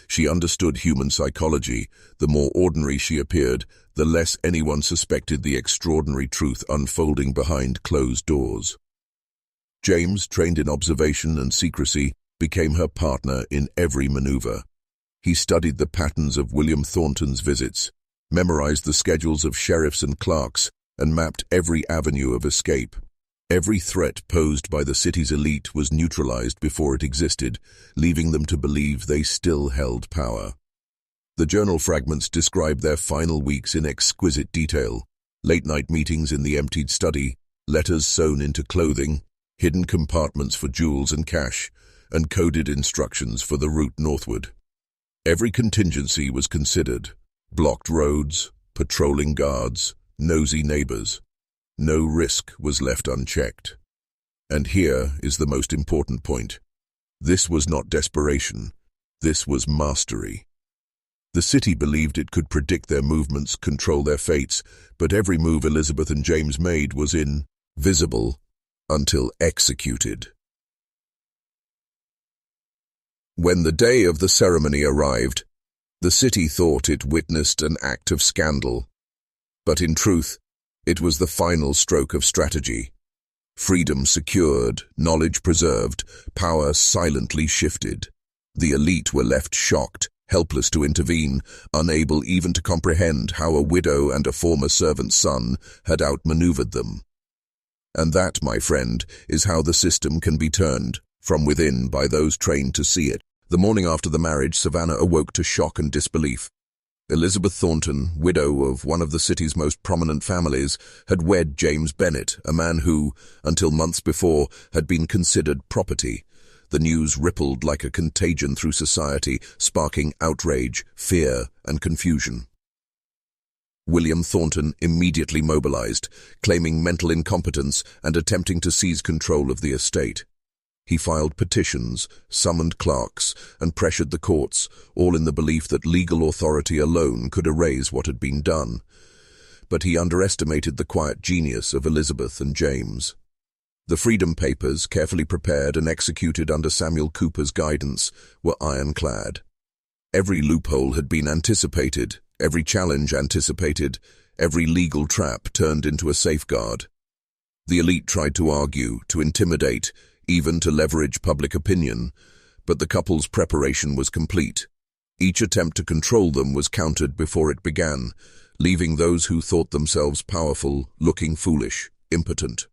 She understood human psychology. The more ordinary she appeared, the less anyone suspected the extraordinary truth unfolding behind closed doors. James, trained in observation and secrecy, became her partner in every maneuver. He studied the patterns of William Thornton's visits, memorized the schedules of sheriffs and clerks, and mapped every avenue of escape. Every threat posed by the city's elite was neutralized before it existed, leaving them to believe they still held power. The journal fragments describe their final weeks in exquisite detail: late-night meetings in the emptied study, letters sewn into clothing, hidden compartments for jewels and cash, and coded instructions for the route northward. Every contingency was considered: blocked roads, patrolling guards, nosy neighbors. No risk was left unchecked. And here is the most important point. This was not desperation. This was mastery. The city believed it could predict their movements, control their fates, but every move Elizabeth and James made was invisible until executed. When the day of the ceremony arrived, the city thought it witnessed an act of scandal. But in truth, it was the final stroke of strategy. Freedom secured, knowledge preserved, power silently shifted. The elite were left shocked, helpless to intervene, unable even to comprehend how a widow and a former servant's son had outmaneuvered them. And that, my friend, is how the system can be turned, from within by those trained to see it. The morning after the marriage, Savannah awoke to shock and disbelief. Elizabeth Thornton, widow of one of the city's most prominent families, had wed James Bennett, a man who, until months before, had been considered property. The news rippled like a contagion through society, sparking outrage, fear, and confusion. William Thornton immediately mobilized, claiming mental incompetence and attempting to seize control of the estate. He filed petitions, summoned clerks, and pressured the courts, all in the belief that legal authority alone could erase what had been done. But he underestimated the quiet genius of Elizabeth and James. The Freedom Papers, carefully prepared and executed under Samuel Cooper's guidance, were ironclad. Every loophole had been anticipated, every challenge anticipated, every legal trap turned into a safeguard. The elite tried to argue, to intimidate, even to leverage public opinion, but the couple's preparation was complete. Each attempt to control them was countered before it began, leaving those who thought themselves powerful looking foolish, impotent.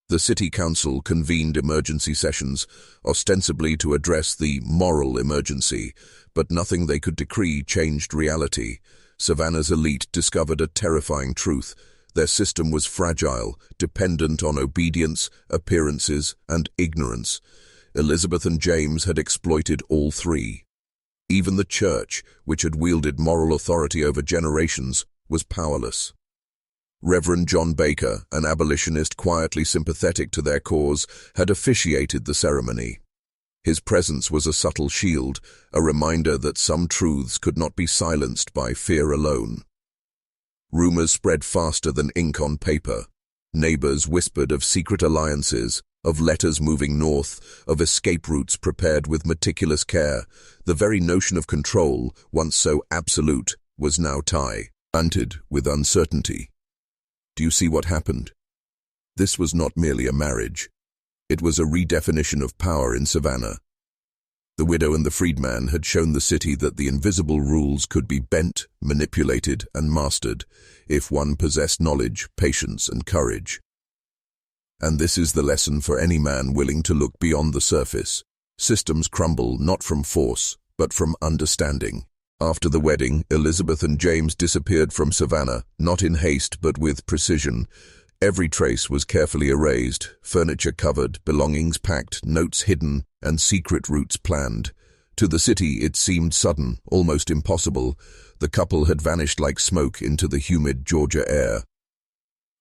The city council convened emergency sessions, ostensibly to address the moral emergency, but nothing they could decree changed reality. Savannah's elite discovered a terrifying truth. Their system was fragile, dependent on obedience, appearances, and ignorance. Elizabeth and James had exploited all three. Even the church, which had wielded moral authority over generations, was powerless. Reverend John Baker, an abolitionist quietly sympathetic to their cause, had officiated the ceremony. His presence was a subtle shield, a reminder that some truths could not be silenced by fear alone. Rumors spread faster than ink on paper. Neighbors whispered of secret alliances, of letters moving north, of escape routes prepared with meticulous care. The very notion of control, once so absolute, was now tainted with uncertainty. Do you see what happened? This was not merely a marriage. It was a redefinition of power in Savannah. The widow and the freedman had shown the city that the invisible rules could be bent, manipulated, and mastered if one possessed knowledge, patience, and courage. And this is the lesson for any man willing to look beyond the surface. Systems crumble not from force, but from understanding. After the wedding, Elizabeth and James disappeared from Savannah, not in haste but with precision. Every trace was carefully erased, furniture covered, belongings packed, notes hidden, and secret routes planned. To the city it seemed sudden, almost impossible. The couple had vanished like smoke into the humid Georgia air.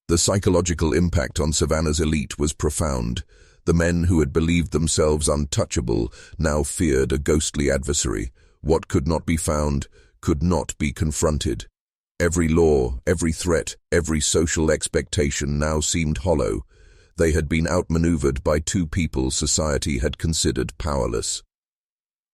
The psychological impact on Savannah's elite was profound. The men who had believed themselves untouchable now feared a ghostly adversary. What could not be found could not be confronted. Every law, every threat, every social expectation now seemed hollow. They had been outmaneuvered by two people society had considered powerless.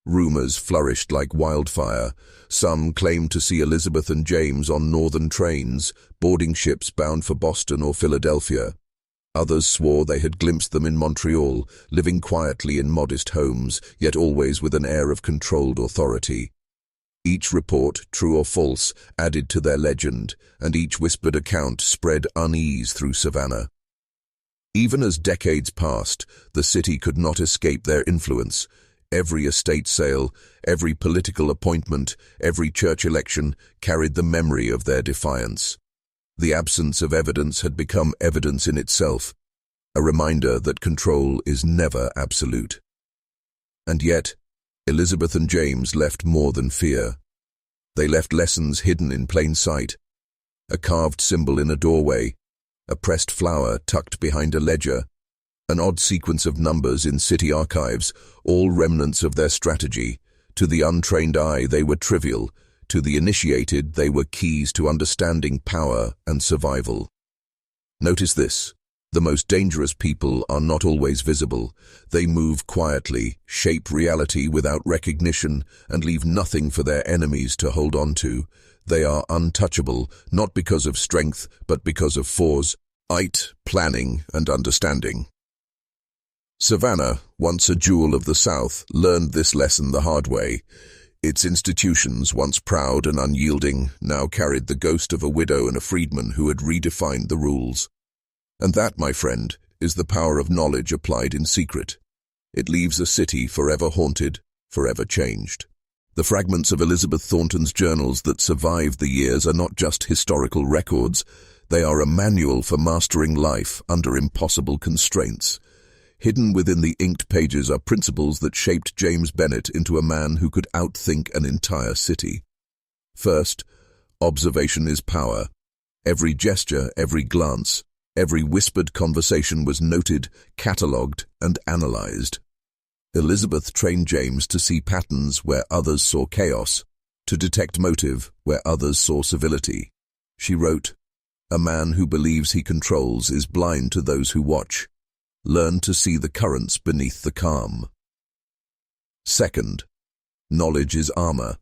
Rumors flourished like wildfire. Some claimed to see Elizabeth and James on northern trains, boarding ships bound for Boston or Philadelphia. Others swore they had glimpsed them in Montreal, living quietly in modest homes, yet always with an air of controlled authority. Each report, true or false, added to their legend, and each whispered account spread unease through Savannah. Even as decades passed, the city could not escape their influence. Every estate sale, every political appointment, every church election carried the memory of their defiance. The absence of evidence had become evidence in itself, a reminder that control is never absolute. And yet, Elizabeth and James left more than fear. They left lessons hidden in plain sight, a carved symbol in a doorway, a pressed flower tucked behind a ledger, an odd sequence of numbers in city archives, all remnants of their strategy. To the untrained eye, they were trivial. To the initiated, they were keys to understanding power and survival. Notice this. The most dangerous people are not always visible. They move quietly, shape reality without recognition, and leave nothing for their enemies to hold on to. They are untouchable, not because of strength, but because of foresight, planning, and understanding. Savannah, once a jewel of the South, learned this lesson the hard way. Its institutions, once proud and unyielding, now carried the ghost of a widow and a freedman who had redefined the rules. And that, my friend, is the power of knowledge applied in secret. It leaves a city forever haunted, forever changed. The fragments of Elizabeth Thornton's journals that survived the years are not just historical records. They are a manual for mastering life under impossible constraints. Hidden within the inked pages are principles that shaped James Bennett into a man who could outthink an entire city. First, observation is power. Every gesture, every glance, every whispered conversation was noted, catalogued, and analyzed. Elizabeth trained James to see patterns where others saw chaos, to detect motive where others saw civility. She wrote, "A man who believes he controls is blind to those who watch." Learn to see the currents beneath the calm. Second, knowledge is armor.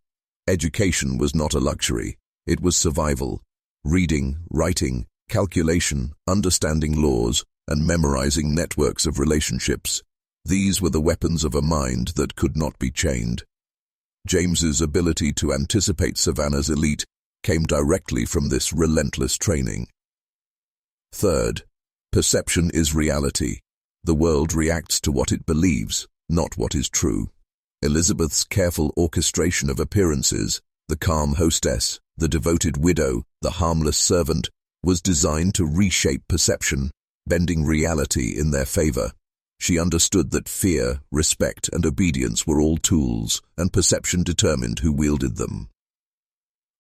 Education was not a luxury, it was survival. Reading, writing, calculation, understanding laws, and memorizing networks of relationships. These were the weapons of a mind that could not be chained. James's ability to anticipate Savannah's elite came directly from this relentless training. Third, perception is reality. The world reacts to what it believes, not what is true. Elizabeth's careful orchestration of appearances, the calm hostess, the devoted widow, the harmless servant, was designed to reshape perception, bending reality in their favor. She understood that fear, respect, and obedience were all tools, and perception determined who wielded them.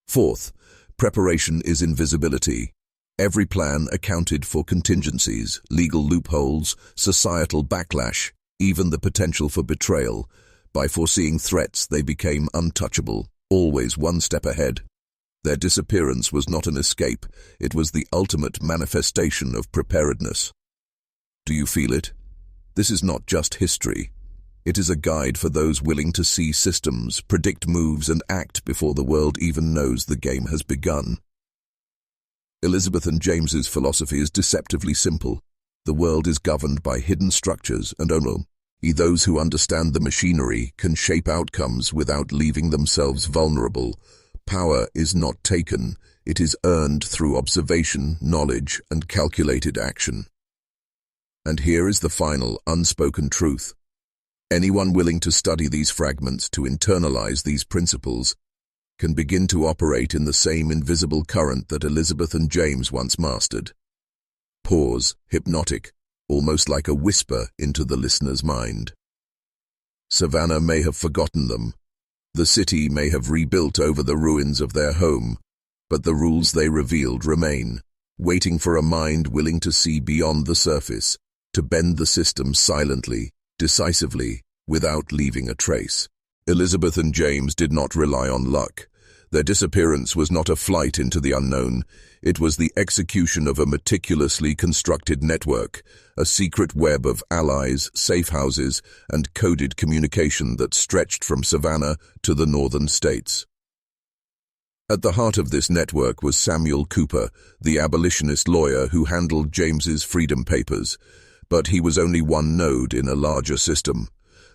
Fourth, preparation is invisibility. Every plan accounted for contingencies, legal loopholes, societal backlash, even the potential for betrayal. By foreseeing threats, they became untouchable, always one step ahead. Their disappearance was not an escape, it was the ultimate manifestation of preparedness. Do you feel it? This is not just history. It is a guide for those willing to see systems, predict moves, and act before the world even knows the game has begun. Elizabeth and James's philosophy is deceptively simple. The world is governed by hidden structures, and only those who understand the machinery can shape outcomes without leaving themselves vulnerable. Power is not taken, it is earned through observation, knowledge, and calculated action. And here is the final, unspoken truth. Anyone willing to study these fragments, to internalize these principles, can begin to operate in the same invisible current that Elizabeth and James once mastered. Pause, hypnotic, almost like a whisper into the listener's mind. Savannah may have forgotten them. The city may have rebuilt over the ruins of their home, but the rules they revealed remain, waiting for a mind willing to see beyond the surface, to bend the system silently, decisively, without leaving a trace. Elizabeth and James did not rely on luck. Their disappearance was not a flight into the unknown. It was the execution of a meticulously constructed network, a secret web of allies, safe houses, and coded communication that stretched from Savannah to the northern states. At the heart of this network was Samuel Cooper, the abolitionist lawyer who handled James's freedom papers, but he was only one node in a larger system.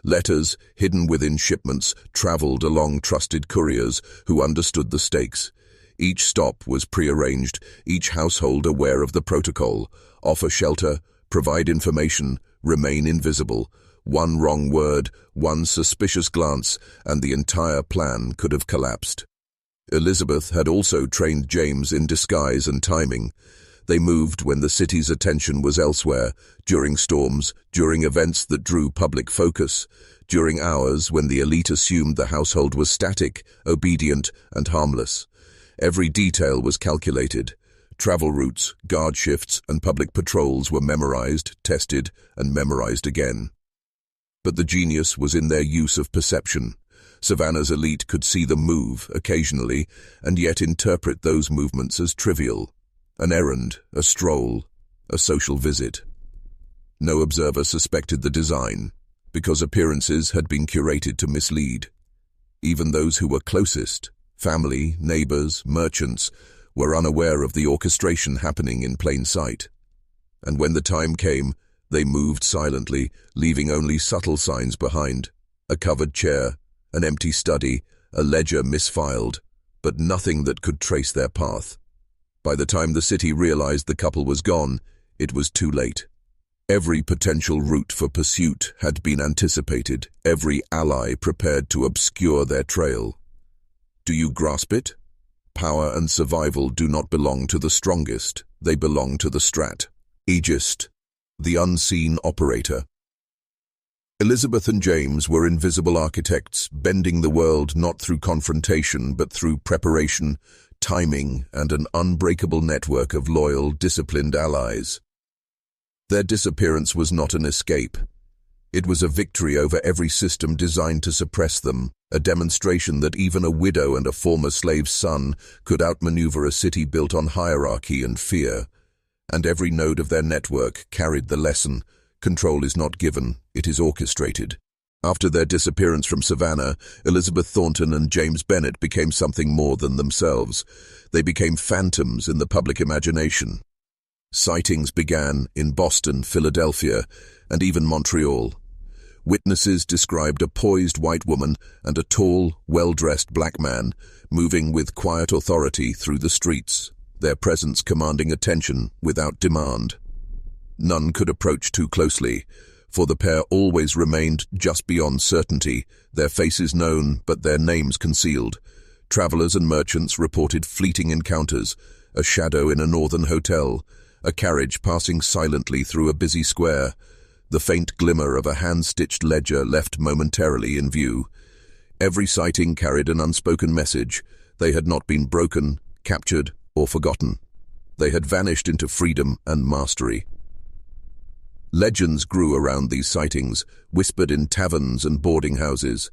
Letters, hidden within shipments, traveled along trusted couriers who understood the stakes. Each stop was prearranged, each household aware of the protocol: offer shelter, provide information, remain invisible. One wrong word, one suspicious glance, and the entire plan could have collapsed. Elizabeth had also trained James in disguise and timing. They moved when the city's attention was elsewhere, during storms, during events that drew public focus, during hours when the elite assumed the household was static, obedient, and harmless. Every detail was calculated. Travel routes, guard shifts, and public patrols were memorized, tested, and memorized again. But the genius was in their use of perception. Savannah's elite could see them move, occasionally, and yet interpret those movements as trivial. An errand, a stroll, a social visit. No observer suspected the design, because appearances had been curated to mislead. Even those who were closest, family, neighbors, merchants, were unaware of the orchestration happening in plain sight. And when the time came, they moved silently, leaving only subtle signs behind: a covered chair, an empty study, a ledger misfiled, but nothing that could trace their path. By the time the city realized the couple was gone, it was too late. Every potential route for pursuit had been anticipated, every ally prepared to obscure their trail. Do you grasp it? Power and survival do not belong to the strongest, they belong to the strat. Aegist, the unseen operator. Elizabeth and James were invisible architects, bending the world not through confrontation but through preparation, timing, and an unbreakable network of loyal, disciplined allies. Their disappearance was not an escape. It was a victory over every system designed to suppress them, a demonstration that even a widow and a former slave's son could outmaneuver a city built on hierarchy and fear. And every node of their network carried the lesson: Control is not given, it is orchestrated. After their disappearance from Savannah, Elizabeth Thornton and James Bennett became something more than themselves. They became phantoms in the public imagination. Sightings began in Boston, Philadelphia, and even Montreal. Witnesses described a poised white woman and a tall, well-dressed black man moving with quiet authority through the streets, their presence commanding attention without demand. None could approach too closely, for the pair always remained just beyond certainty, their faces known but their names concealed. Travelers and merchants reported fleeting encounters, a shadow in a northern hotel, a carriage passing silently through a busy square, the faint glimmer of a hand-stitched ledger left momentarily in view. Every sighting carried an unspoken message. They had not been broken, captured, or forgotten. They had vanished into freedom and mastery. Legends grew around these sightings, whispered in taverns and boarding houses.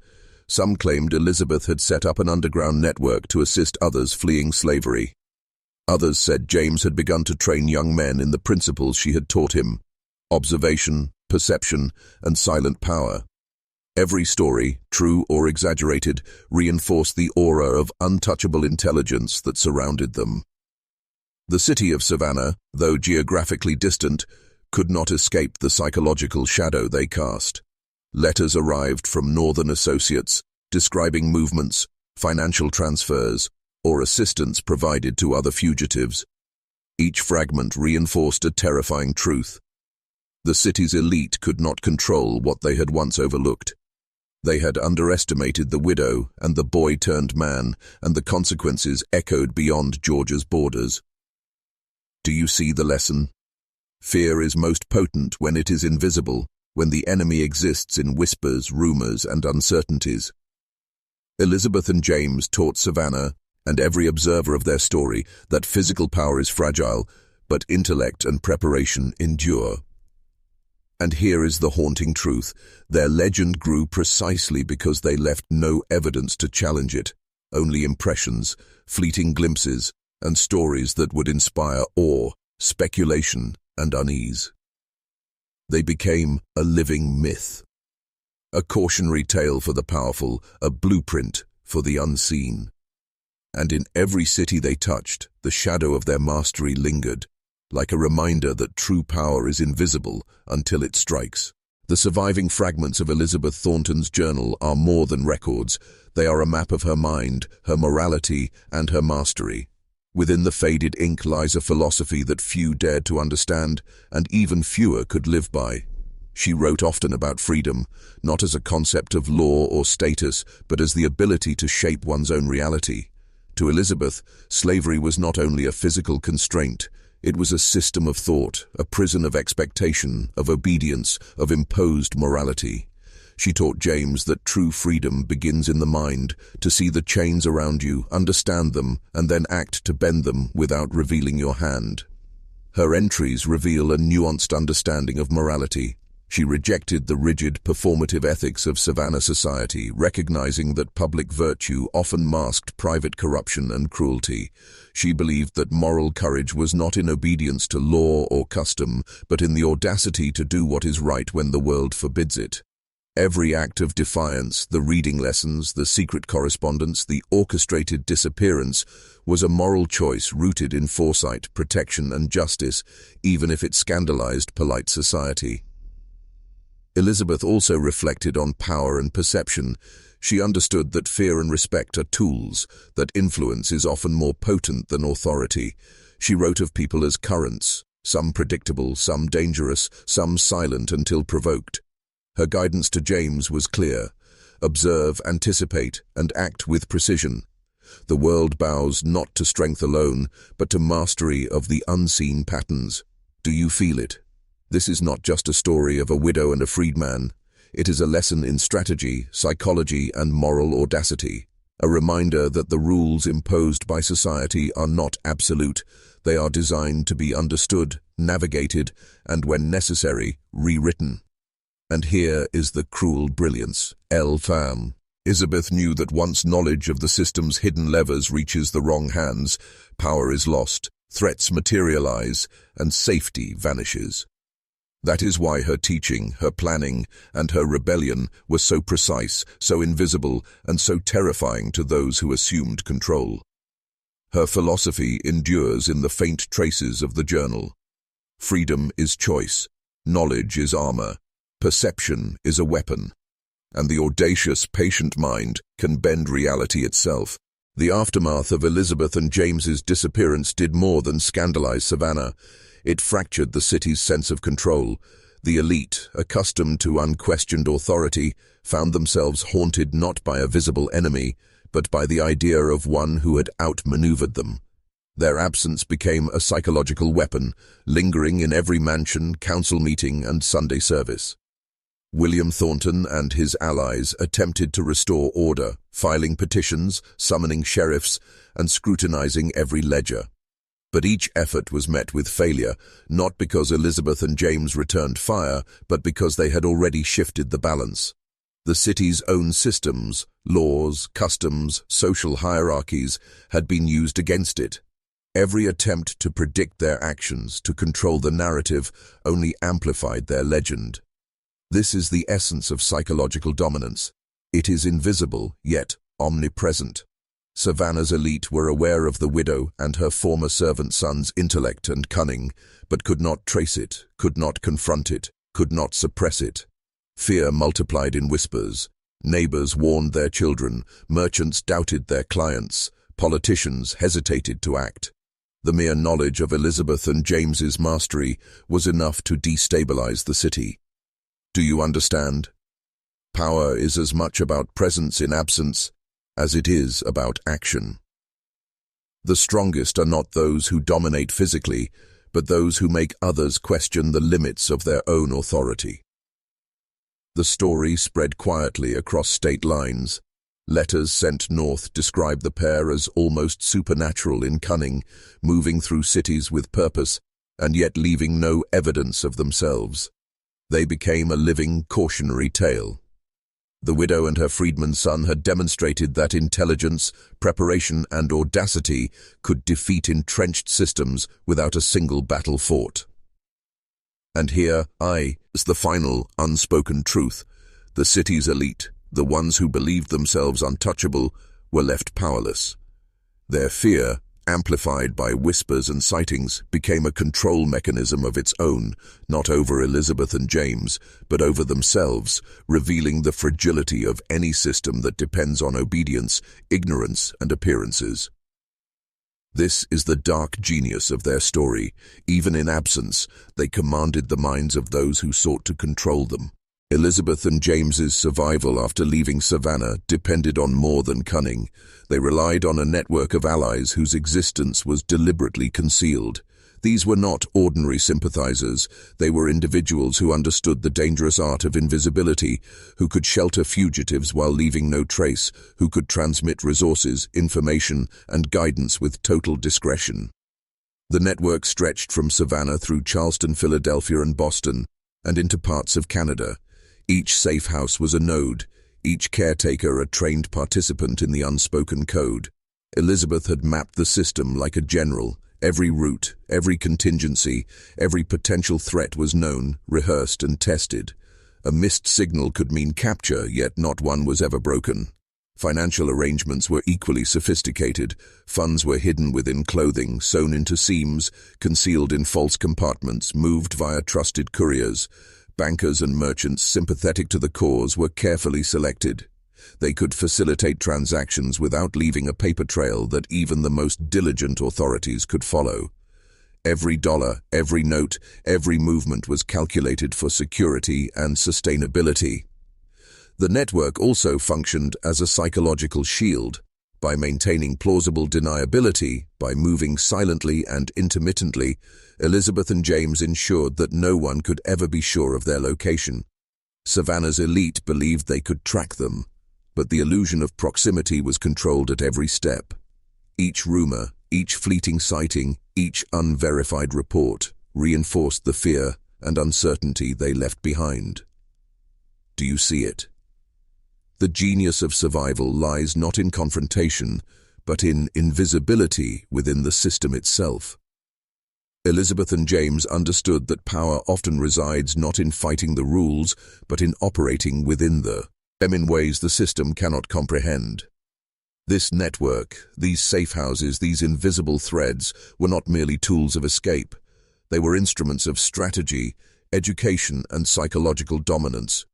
Some claimed Elizabeth had set up an underground network to assist others fleeing slavery. Others said James had begun to train young men in the principles she had taught him: observation, perception, and silent power. Every story, true or exaggerated, reinforced the aura of untouchable intelligence that surrounded them. The city of Savannah, though geographically distant, could not escape the psychological shadow they cast. Letters arrived from northern associates, describing movements, financial transfers, or assistance provided to other fugitives. Each fragment reinforced a terrifying truth. The city's elite could not control what they had once overlooked. They had underestimated the widow and the boy-turned-man, and the consequences echoed beyond Georgia's borders. Do you see the lesson? Fear is most potent when it is invisible, when the enemy exists in whispers, rumors, and uncertainties. Elizabeth and James taught Savannah, and every observer of their story, that physical power is fragile, but intellect and preparation endure. And here is the haunting truth: their legend grew precisely because they left no evidence to challenge it, only impressions, fleeting glimpses, and stories that would inspire awe, speculation, and unease. They became a living myth, a cautionary tale for the powerful, a blueprint for the unseen. And in every city they touched, the shadow of their mastery lingered, like a reminder that true power is invisible until it strikes. The surviving fragments of Elizabeth Thornton's journal are more than records. They are a map of her mind, her morality, and her mastery. Within the faded ink lies a philosophy that few dared to understand, and even fewer could live by. She wrote often about freedom, not as a concept of law or status, but as the ability to shape one's own reality. To Elizabeth, slavery was not only a physical constraint, it was a system of thought, a prison of expectation, of obedience, of imposed morality. She taught James that true freedom begins in the mind, to see the chains around you, understand them, and then act to bend them without revealing your hand. Her entries reveal a nuanced understanding of morality. She rejected the rigid, performative ethics of Savannah society, recognizing that public virtue often masked private corruption and cruelty. She believed that moral courage was not in obedience to law or custom, but in the audacity to do what is right when the world forbids it. Every act of defiance, the reading lessons, the secret correspondence, the orchestrated disappearance, was a moral choice rooted in foresight, protection, and justice, even if it scandalized polite society. Elizabeth also reflected on power and perception. She understood that fear and respect are tools, that influence is often more potent than authority. She wrote of people as currents, some predictable, some dangerous, some silent until provoked. Her guidance to James was clear: observe, anticipate, and act with precision. The world bows not to strength alone, but to mastery of the unseen patterns. Do you feel it? This is not just a story of a widow and a freedman. It is a lesson in strategy, psychology, and moral audacity. A reminder that the rules imposed by society are not absolute. They are designed to be understood, navigated, and when necessary, rewritten. And here is the cruel brilliance. Femme. Elizabeth knew that once knowledge of the system's hidden levers reaches the wrong hands, power is lost, threats materialize, and safety vanishes. That is why her teaching, her planning, and her rebellion were so precise, so invisible, and so terrifying to those who assumed control. Her philosophy endures in the faint traces of the journal. Freedom is choice, knowledge is armor, perception is a weapon, and the audacious, patient mind can bend reality itself. The aftermath of Elizabeth and James's disappearance did more than scandalize Savannah. It fractured the city's sense of control. The elite, accustomed to unquestioned authority, found themselves haunted not by a visible enemy, but by the idea of one who had outmaneuvered them. Their absence became a psychological weapon, lingering in every mansion, council meeting, and Sunday service. William Thornton and his allies attempted to restore order, filing petitions, summoning sheriffs, and scrutinizing every ledger. But each effort was met with failure, not because Elizabeth and James returned fire, but because they had already shifted the balance. The city's own systems, laws, customs, social hierarchies had been used against it. Every attempt to predict their actions, to control the narrative, only amplified their legend. This is the essence of psychological dominance. It is invisible, yet omnipresent. Savannah's elite were aware of the widow and her former servant son's intellect and cunning, but could not trace it, could not confront it, could not suppress it. Fear multiplied in whispers. Neighbors warned their children, merchants doubted their clients, politicians hesitated to act. The mere knowledge of Elizabeth and James's mastery was enough to destabilize the city. Do you understand? Power is as much about presence in absence as it is about action. The strongest are not those who dominate physically, but those who make others question the limits of their own authority. The story spread quietly across state lines. Letters sent north describe the pair as almost supernatural in cunning, moving through cities with purpose, and yet leaving no evidence of themselves. They became a living cautionary tale. The widow and her freedman son had demonstrated that intelligence, preparation, and audacity could defeat entrenched systems without a single battle fought. And here is the final, unspoken truth. The city's elite, the ones who believed themselves untouchable, were left powerless. Their fear, amplified by whispers and sightings, became a control mechanism of its own, not over Elizabeth and James, but over themselves, revealing the fragility of any system that depends on obedience, ignorance, and appearances. This is the dark genius of their story. Even in absence, they commanded the minds of those who sought to control them. Elizabeth and James's survival after leaving Savannah depended on more than cunning. They relied on a network of allies whose existence was deliberately concealed. These were not ordinary sympathizers. They were individuals who understood the dangerous art of invisibility, who could shelter fugitives while leaving no trace, who could transmit resources, information, and guidance with total discretion. The network stretched from Savannah through Charleston, Philadelphia, and Boston, and into parts of Canada. Each safe house was a node, each caretaker a trained participant in the unspoken code. Elizabeth had mapped the system like a general. Every route, every contingency, every potential threat was known, rehearsed, and tested. A missed signal could mean capture, yet not one was ever broken. Financial arrangements were equally sophisticated. Funds were hidden within clothing, sewn into seams, concealed in false compartments, moved via trusted couriers. Bankers and merchants sympathetic to the cause were carefully selected. They could facilitate transactions without leaving a paper trail that even the most diligent authorities could follow. Every dollar, every note, every movement was calculated for security and sustainability. The network also functioned as a psychological shield. By maintaining plausible deniability, by moving silently and intermittently, Elizabeth and James ensured that no one could ever be sure of their location. Savannah's elite believed they could track them, but the illusion of proximity was controlled at every step. Each rumor, each fleeting sighting, each unverified report reinforced the fear and uncertainty they left behind. Do you see it? The genius of survival lies not in confrontation, but in invisibility within the system itself. Elizabeth and James understood that power often resides not in fighting the rules, but in operating within them in ways the system cannot comprehend. This network, these safe houses, these invisible threads, were not merely tools of escape. They were instruments of strategy, education, and psychological dominance.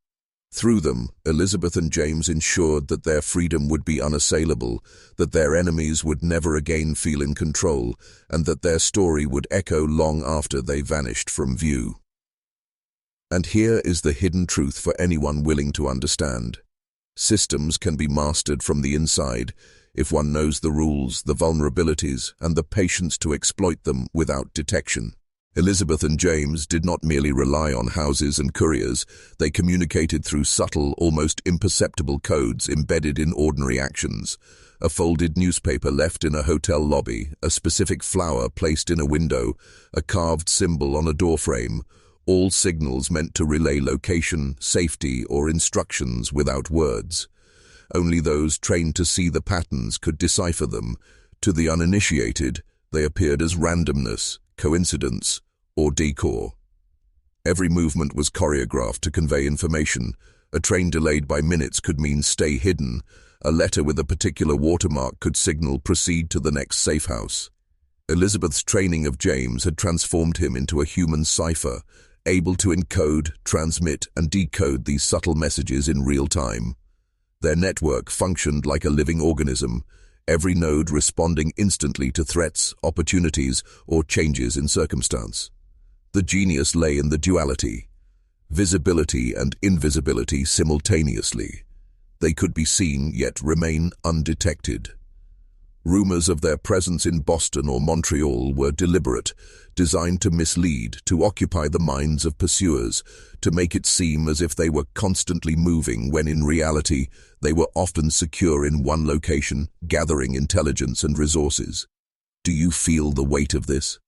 Through them, Elizabeth and James ensured that their freedom would be unassailable, that their enemies would never again feel in control, and that their story would echo long after they vanished from view. And here is the hidden truth for anyone willing to understand. Systems can be mastered from the inside if one knows the rules, the vulnerabilities, and the patience to exploit them without detection. Elizabeth and James did not merely rely on houses and couriers. They communicated through subtle, almost imperceptible codes embedded in ordinary actions. A folded newspaper left in a hotel lobby, a specific flower placed in a window, a carved symbol on a doorframe, all signals meant to relay location, safety, or instructions without words. Only those trained to see the patterns could decipher them. To the uninitiated, they appeared as randomness, coincidence, or decor. Every movement was choreographed to convey information. A train delayed by minutes could mean stay hidden. A letter with a particular watermark could signal proceed to the next safe house. Elizabeth's training of James had transformed him into a human cipher, able to encode, transmit, and decode these subtle messages in real time. Their network functioned like a living organism, every node responding instantly to threats, opportunities, or changes in circumstance. The genius lay in the duality, visibility and invisibility simultaneously. They could be seen yet remain undetected. Rumors of their presence in Boston or Montreal were deliberate, designed to mislead, to occupy the minds of pursuers, to make it seem as if they were constantly moving when in reality they were often secure in one location, gathering intelligence and resources. Do you feel the weight of this?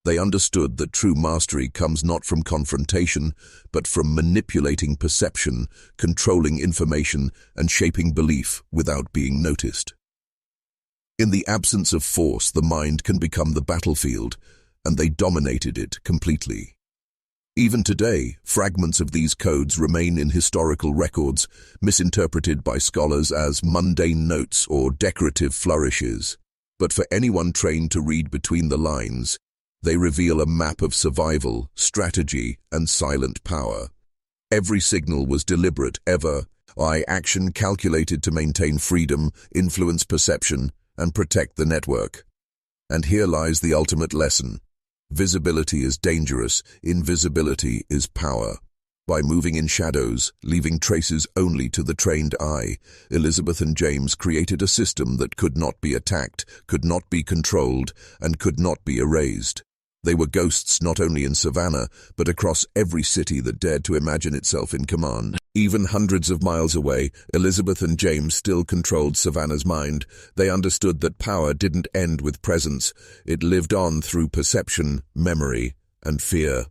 They understood that true mastery comes not from confrontation, but from manipulating perception, controlling information, and shaping belief without being noticed. In the absence of force, the mind can become the battlefield, and they dominated it completely. Even today, fragments of these codes remain in historical records, misinterpreted by scholars as mundane notes or decorative flourishes. But for anyone trained to read between the lines, they reveal a map of survival, strategy, and silent power. Every signal was deliberate, action calculated to maintain freedom, influence perception, and protect the network. And here lies the ultimate lesson. Visibility is dangerous, invisibility is power. By moving in shadows, leaving traces only to the trained eye, Elizabeth and James created a system that could not be attacked, could not be controlled, and could not be erased. They were ghosts not only in Savannah, but across every city that dared to imagine itself in command. Even hundreds of miles away, Elizabeth and James still controlled Savannah's mind. They understood that power didn't end with presence. It lived on through perception, memory, and fear.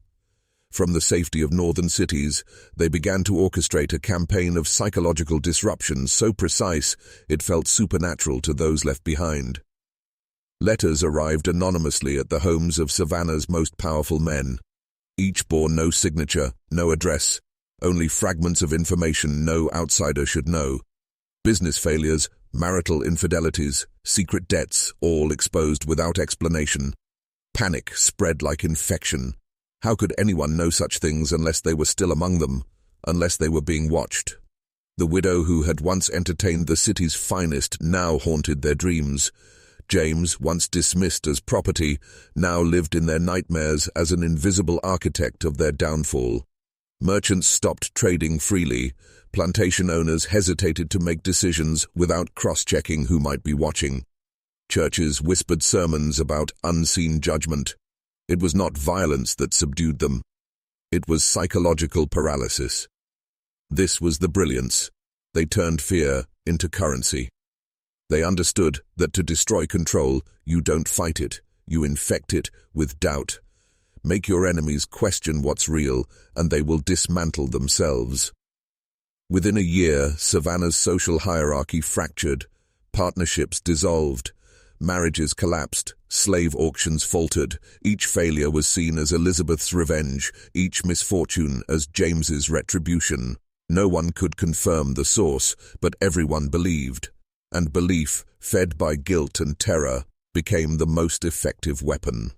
From the safety of northern cities, they began to orchestrate a campaign of psychological disruption so precise it felt supernatural to those left behind. Letters arrived anonymously at the homes of Savannah's most powerful men. Each bore no signature, no address, only fragments of information no outsider should know. Business failures, marital infidelities, secret debts, all exposed without explanation. Panic spread like infection. How could anyone know such things unless they were still among them, unless they were being watched? The widow who had once entertained the city's finest now haunted their dreams. James, once dismissed as property, now lived in their nightmares as an invisible architect of their downfall. Merchants stopped trading freely. Plantation owners hesitated to make decisions without cross-checking who might be watching. Churches whispered sermons about unseen judgment. It was not violence that subdued them. It was psychological paralysis. This was the brilliance. They turned fear into currency. They understood that to destroy control, you don't fight it, you infect it with doubt. Make your enemies question what's real, and they will dismantle themselves. Within a year, Savannah's social hierarchy fractured, partnerships dissolved, Marriages collapsed, slave auctions faltered, each failure was seen as Elizabeth's revenge, each misfortune as James's retribution. No one could confirm the source, but everyone believed. And belief, fed by guilt and terror, became the most effective weapon.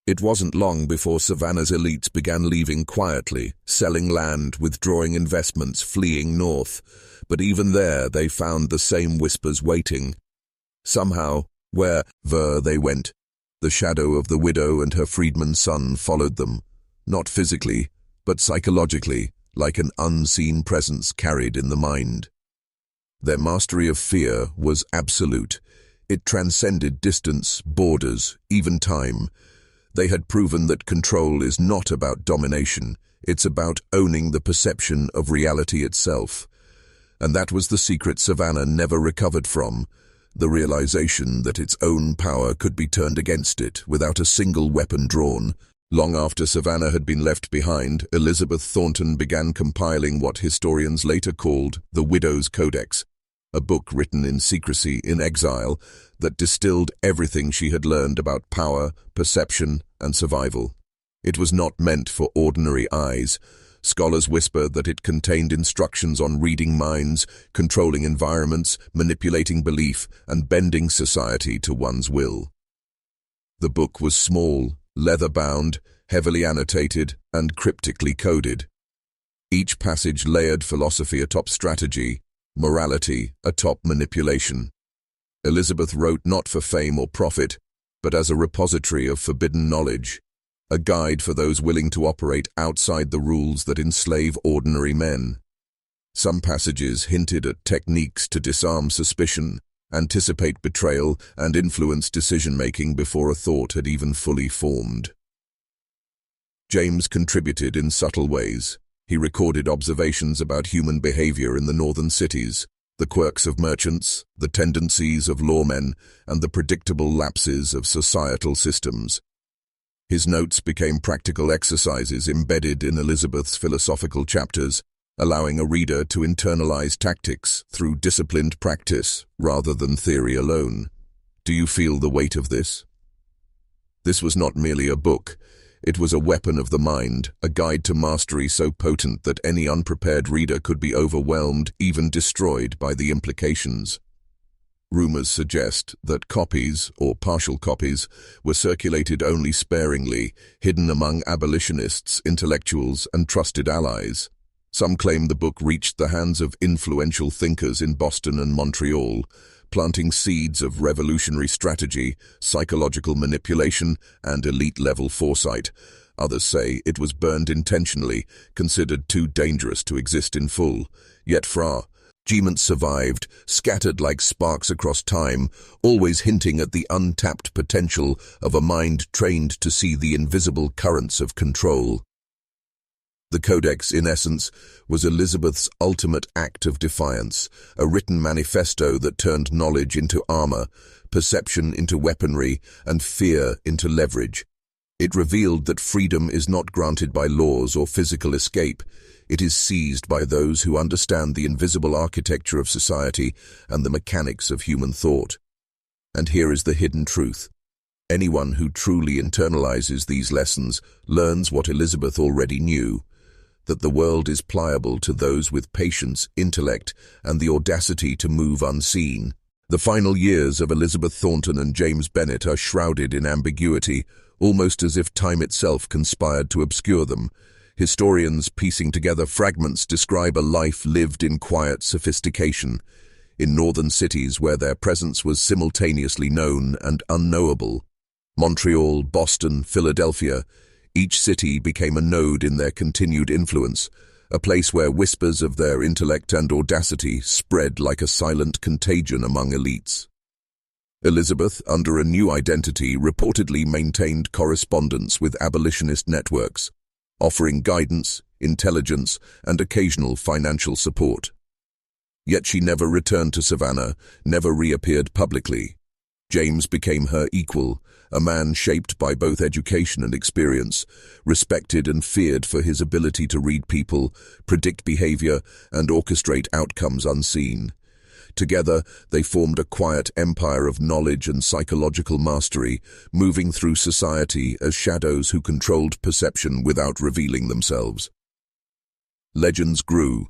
It wasn't long before Savannah's elites began leaving quietly, selling land, withdrawing investments, fleeing north. But even there they found the same whispers waiting. Somehow, wherever they went, the shadow of the widow and her freedman's son followed them, not physically, but psychologically, like an unseen presence carried in the mind. Their mastery of fear was absolute. It transcended distance, borders, even time. They had proven that control is not about domination, it's about owning the perception of reality itself. And that was the secret Savannah never recovered from, the realization that its own power could be turned against it without a single weapon drawn. Long after Savannah had been left behind, Elizabeth Thornton began compiling what historians later called the Widow's Codex, a book written in secrecy, in exile, that distilled everything she had learned about power, perception, and survival. It was not meant for ordinary eyes. Scholars whisper that it contained instructions on reading minds, controlling environments, manipulating belief, and bending society to one's will. The book was small, leather-bound, heavily annotated, and cryptically coded. Each passage layered philosophy atop strategy, morality atop manipulation. Elizabeth wrote not for fame or profit, but as a repository of forbidden knowledge, a guide for those willing to operate outside the rules that enslave ordinary men. Some passages hinted at techniques to disarm suspicion, anticipate betrayal, and influence decision-making before a thought had even fully formed. James contributed in subtle ways. He recorded observations about human behavior in the northern cities, the quirks of merchants, the tendencies of lawmen, and the predictable lapses of societal systems. His notes became practical exercises embedded in Elizabeth's philosophical chapters, allowing a reader to internalize tactics through disciplined practice rather than theory alone. Do you feel the weight of this? This was not merely a book. It was a weapon of the mind, a guide to mastery so potent that any unprepared reader could be overwhelmed, even destroyed by the implications. Rumors suggest that copies, or partial copies, were circulated only sparingly, hidden among abolitionists, intellectuals, and trusted allies. Some claim the book reached the hands of influential thinkers in Boston and Montreal, planting seeds of revolutionary strategy, psychological manipulation, and elite-level foresight. Others say it was burned intentionally, considered too dangerous to exist in full. Yet fragments survived, scattered like sparks across time, always hinting at the untapped potential of a mind trained to see the invisible currents of control. The Codex, in essence, was Elizabeth's ultimate act of defiance, a written manifesto that turned knowledge into armor, perception into weaponry, and fear into leverage. It revealed that freedom is not granted by laws or physical escape. It is seized by those who understand the invisible architecture of society and the mechanics of human thought. And here is the hidden truth. Anyone who truly internalizes these lessons learns what Elizabeth already knew, that the world is pliable to those with patience, intellect, and the audacity to move unseen. The final years of Elizabeth Thornton and James Bennett are shrouded in ambiguity, almost as if time itself conspired to obscure them. Historians piecing together fragments describe a life lived in quiet sophistication, in northern cities where their presence was simultaneously known and unknowable. Montreal, Boston, Philadelphia, each city became a node in their continued influence, a place where whispers of their intellect and audacity spread like a silent contagion among elites. Elizabeth, under a new identity, reportedly maintained correspondence with abolitionist networks, offering guidance, intelligence, and occasional financial support. Yet she never returned to Savannah, never reappeared publicly. James became her equal, a man shaped by both education and experience, respected and feared for his ability to read people, predict behavior, and orchestrate outcomes unseen. Together, they formed a quiet empire of knowledge and psychological mastery, moving through society as shadows who controlled perception without revealing themselves. Legends grew.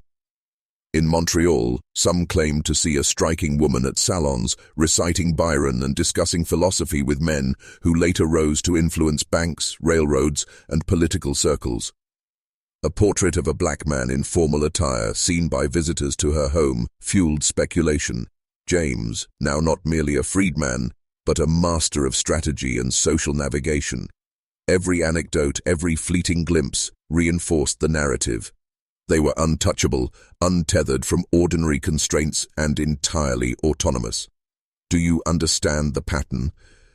In Montreal, some claimed to see a striking woman at salons, reciting Byron and discussing philosophy with men who later rose to influence banks, railroads, and political circles. A portrait of a black man in formal attire, seen by visitors to her home, fueled speculation. James, now not merely a freedman, but a master of strategy and social navigation. Every anecdote, every fleeting glimpse, reinforced the narrative. They were untouchable, untethered from ordinary constraints, and entirely autonomous. Do you understand the pattern?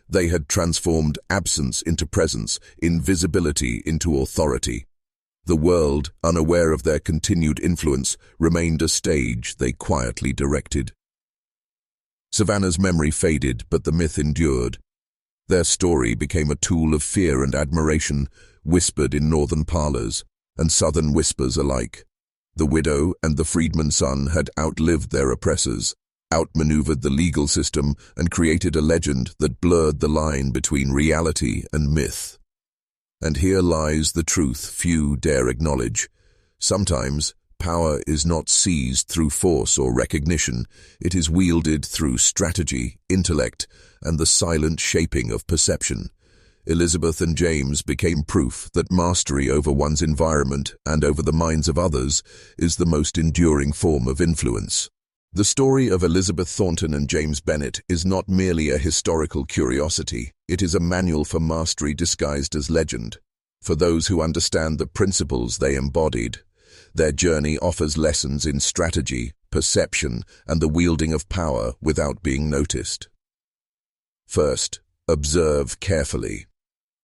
They had transformed absence into presence, invisibility into authority. The world, unaware of their continued influence, remained a stage they quietly directed. Savannah's memory faded, but the myth endured. Their story became a tool of fear and admiration, whispered in northern parlors and southern whispers alike. The widow and the freedman's son had outlived their oppressors, outmaneuvered the legal system, and created a legend that blurred the line between reality and myth. And here lies the truth few dare acknowledge. Sometimes, power is not seized through force or recognition. It is wielded through strategy, intellect, and the silent shaping of perception. Elizabeth and James became proof that mastery over one's environment and over the minds of others is the most enduring form of influence. The story of Elizabeth Thornton and James Bennett is not merely a historical curiosity. It is a manual for mastery disguised as legend. For those who understand the principles they embodied, their journey offers lessons in strategy, perception, and the wielding of power without being noticed. First, observe carefully.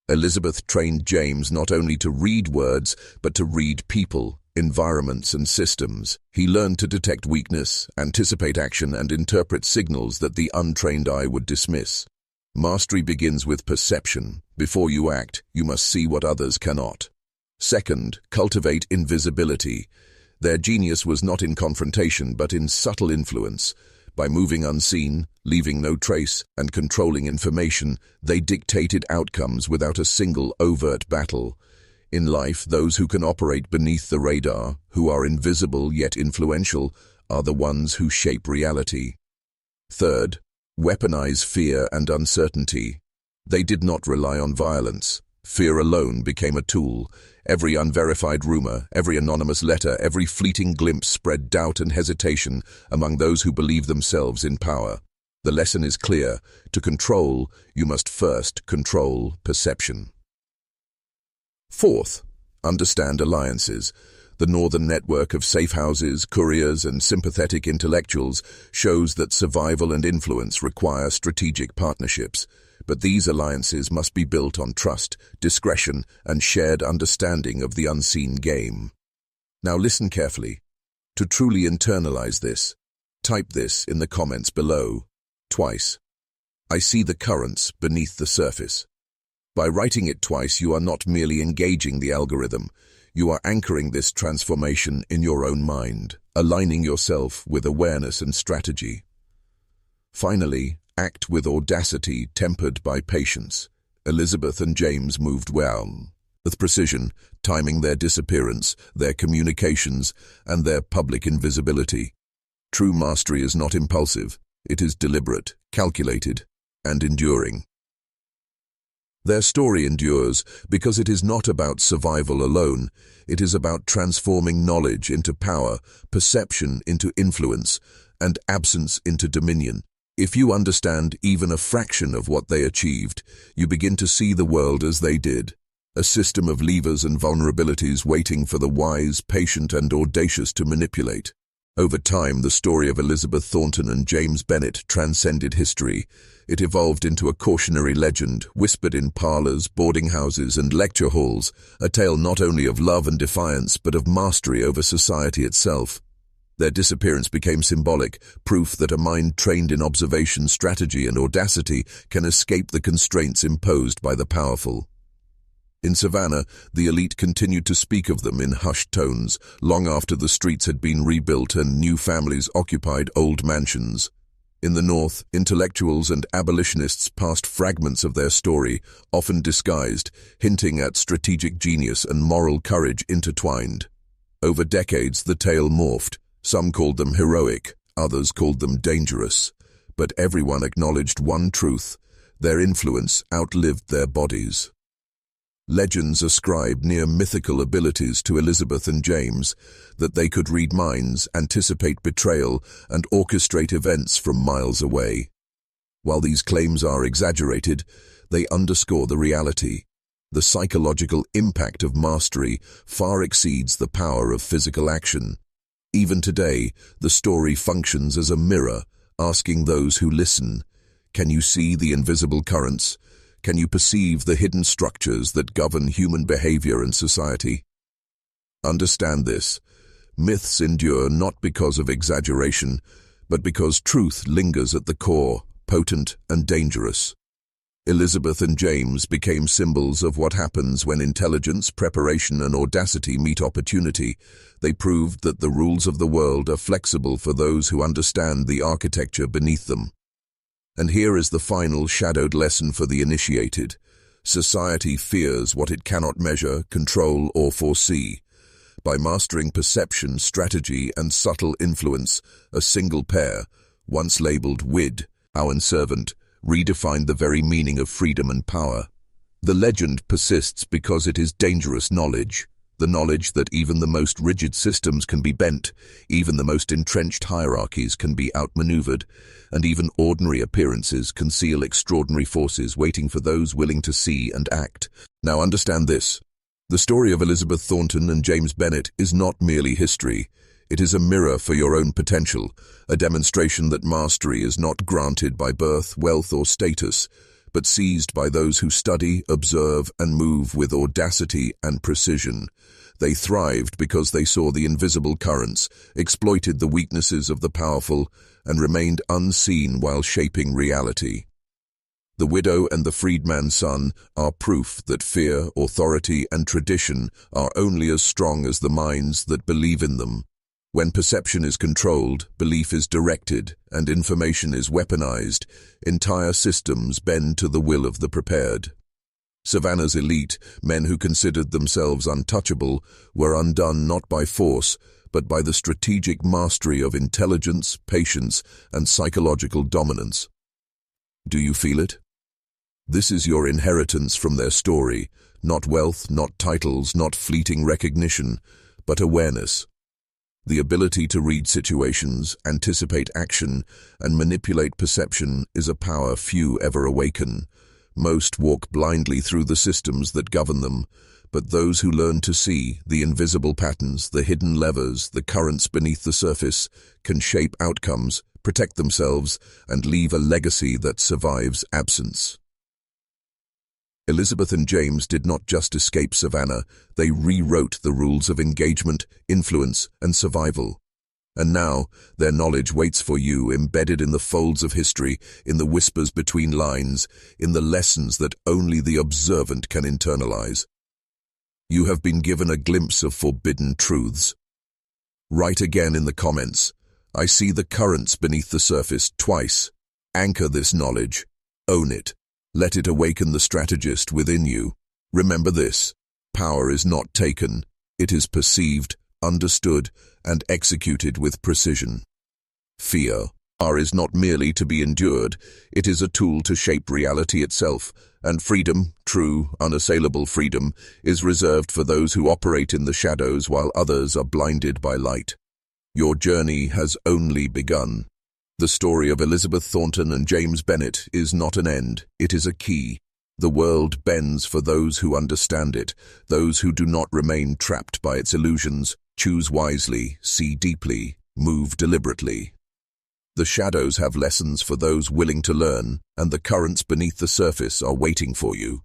Elizabeth trained James not only to read words, but to read people, environments, and systems. He learned to detect weakness, anticipate action, and interpret signals that the untrained eye would dismiss. Mastery begins with perception. Before you act, you must see what others cannot. Second, cultivate invisibility. Their genius was not in confrontation, but in subtle influence. By moving unseen, leaving no trace, and controlling information, they dictated outcomes without a single overt battle. In life, those who can operate beneath the radar, who are invisible yet influential, are the ones who shape reality. Third, weaponize fear and uncertainty. They did not rely on violence. Fear alone became a tool. Every unverified rumor, every anonymous letter, every fleeting glimpse spread doubt and hesitation among those who believe themselves in power. The lesson is clear. To control, you must first control perception. Fourth, understand alliances. The northern network of safe houses, couriers, and sympathetic intellectuals shows that survival and influence require strategic partnerships. But these alliances must be built on trust, discretion, and shared understanding of the unseen game. Now listen carefully. To truly internalize this, type this in the comments below, twice. I see the currents beneath the surface. By writing it twice, you are not merely engaging the algorithm. You are anchoring this transformation in your own mind, aligning yourself with awareness and strategy. Finally, act with audacity tempered by patience. Elizabeth and James moved well, with precision, timing their disappearance, their communications, and their public invisibility. True mastery is not impulsive. It is deliberate, calculated, and enduring. Their story endures because it is not about survival alone. It is about transforming knowledge into power, perception into influence, and absence into dominion. If you understand even a fraction of what they achieved, you begin to see the world as they did, a system of levers and vulnerabilities waiting for the wise, patient, and audacious to manipulate. Over time, the story of Elizabeth Thornton and James Bennett transcended history. It evolved into a cautionary legend, whispered in parlors, boarding houses, and lecture halls, a tale not only of love and defiance, but of mastery over society itself. Their disappearance became symbolic, proof that a mind trained in observation, strategy, and audacity can escape the constraints imposed by the powerful. In Savannah, the elite continued to speak of them in hushed tones, long after the streets had been rebuilt and new families occupied old mansions. In the North, intellectuals and abolitionists passed fragments of their story, often disguised, hinting at strategic genius and moral courage intertwined. Over decades, the tale morphed. Some called them heroic, others called them dangerous. But everyone acknowledged one truth: their influence outlived their bodies. Legends ascribe near mythical abilities to Elizabeth and James, that they could read minds, anticipate betrayal, and orchestrate events from miles away. While these claims are exaggerated, they underscore the reality. The psychological impact of mastery far exceeds the power of physical action. Even today, the story functions as a mirror, asking those who listen, can you see the invisible currents? Can you perceive the hidden structures that govern human behavior and society? Understand this: myths endure not because of exaggeration, but because truth lingers at the core, potent and dangerous. Elizabeth and James became symbols of what happens when intelligence, preparation, and audacity meet opportunity. They proved that the rules of the world are flexible for those who understand the architecture beneath them. And here is the final shadowed lesson for the initiated. Society fears what it cannot measure, control, or foresee. By mastering perception, strategy, and subtle influence, a single pair, once labeled Wid, our servant, redefined the very meaning of freedom and power. The legend persists because it is dangerous knowledge. The knowledge that even the most rigid systems can be bent, even the most entrenched hierarchies can be outmaneuvered, and even ordinary appearances conceal extraordinary forces waiting for those willing to see and act. Now understand this: the story of Elizabeth Thornton and James Bennett is not merely history. It is a mirror for your own potential, a demonstration that mastery is not granted by birth, wealth, or status, but seized by those who study, observe, and move with audacity and precision. They thrived because they saw the invisible currents, exploited the weaknesses of the powerful, and remained unseen while shaping reality. The widow and the freedman's son are proof that fear, authority, and tradition are only as strong as the minds that believe in them. When perception is controlled, belief is directed, and information is weaponized, entire systems bend to the will of the prepared. Savannah's elite, men who considered themselves untouchable, were undone not by force, but by the strategic mastery of intelligence, patience, and psychological dominance. Do you feel it? This is your inheritance from their story, not wealth, not titles, not fleeting recognition, but awareness. The ability to read situations, anticipate action, and manipulate perception is a power few ever awaken. Most walk blindly through the systems that govern them, but those who learn to see the invisible patterns, the hidden levers, the currents beneath the surface, can shape outcomes, protect themselves, and leave a legacy that survives absence. Elizabeth and James did not just escape Savannah, they rewrote the rules of engagement, influence, and survival. And now, their knowledge waits for you, embedded in the folds of history, in the whispers between lines, in the lessons that only the observant can internalize. You have been given a glimpse of forbidden truths. Write again in the comments, I see the currents beneath the surface twice. Anchor this knowledge. Own it. Let it awaken the strategist within you. Remember this: power is not taken. It is perceived, understood, and executed with precision. Fear is not merely to be endured. It is a tool to shape reality itself. And freedom, true, unassailable freedom, is reserved for those who operate in the shadows while others are blinded by light. Your journey has only begun. The story of Elizabeth Thornton and James Bennett is not an end, it is a key. The world bends for those who understand it, those who do not remain trapped by its illusions. Choose wisely, see deeply, move deliberately. The shadows have lessons for those willing to learn, and the currents beneath the surface are waiting for you.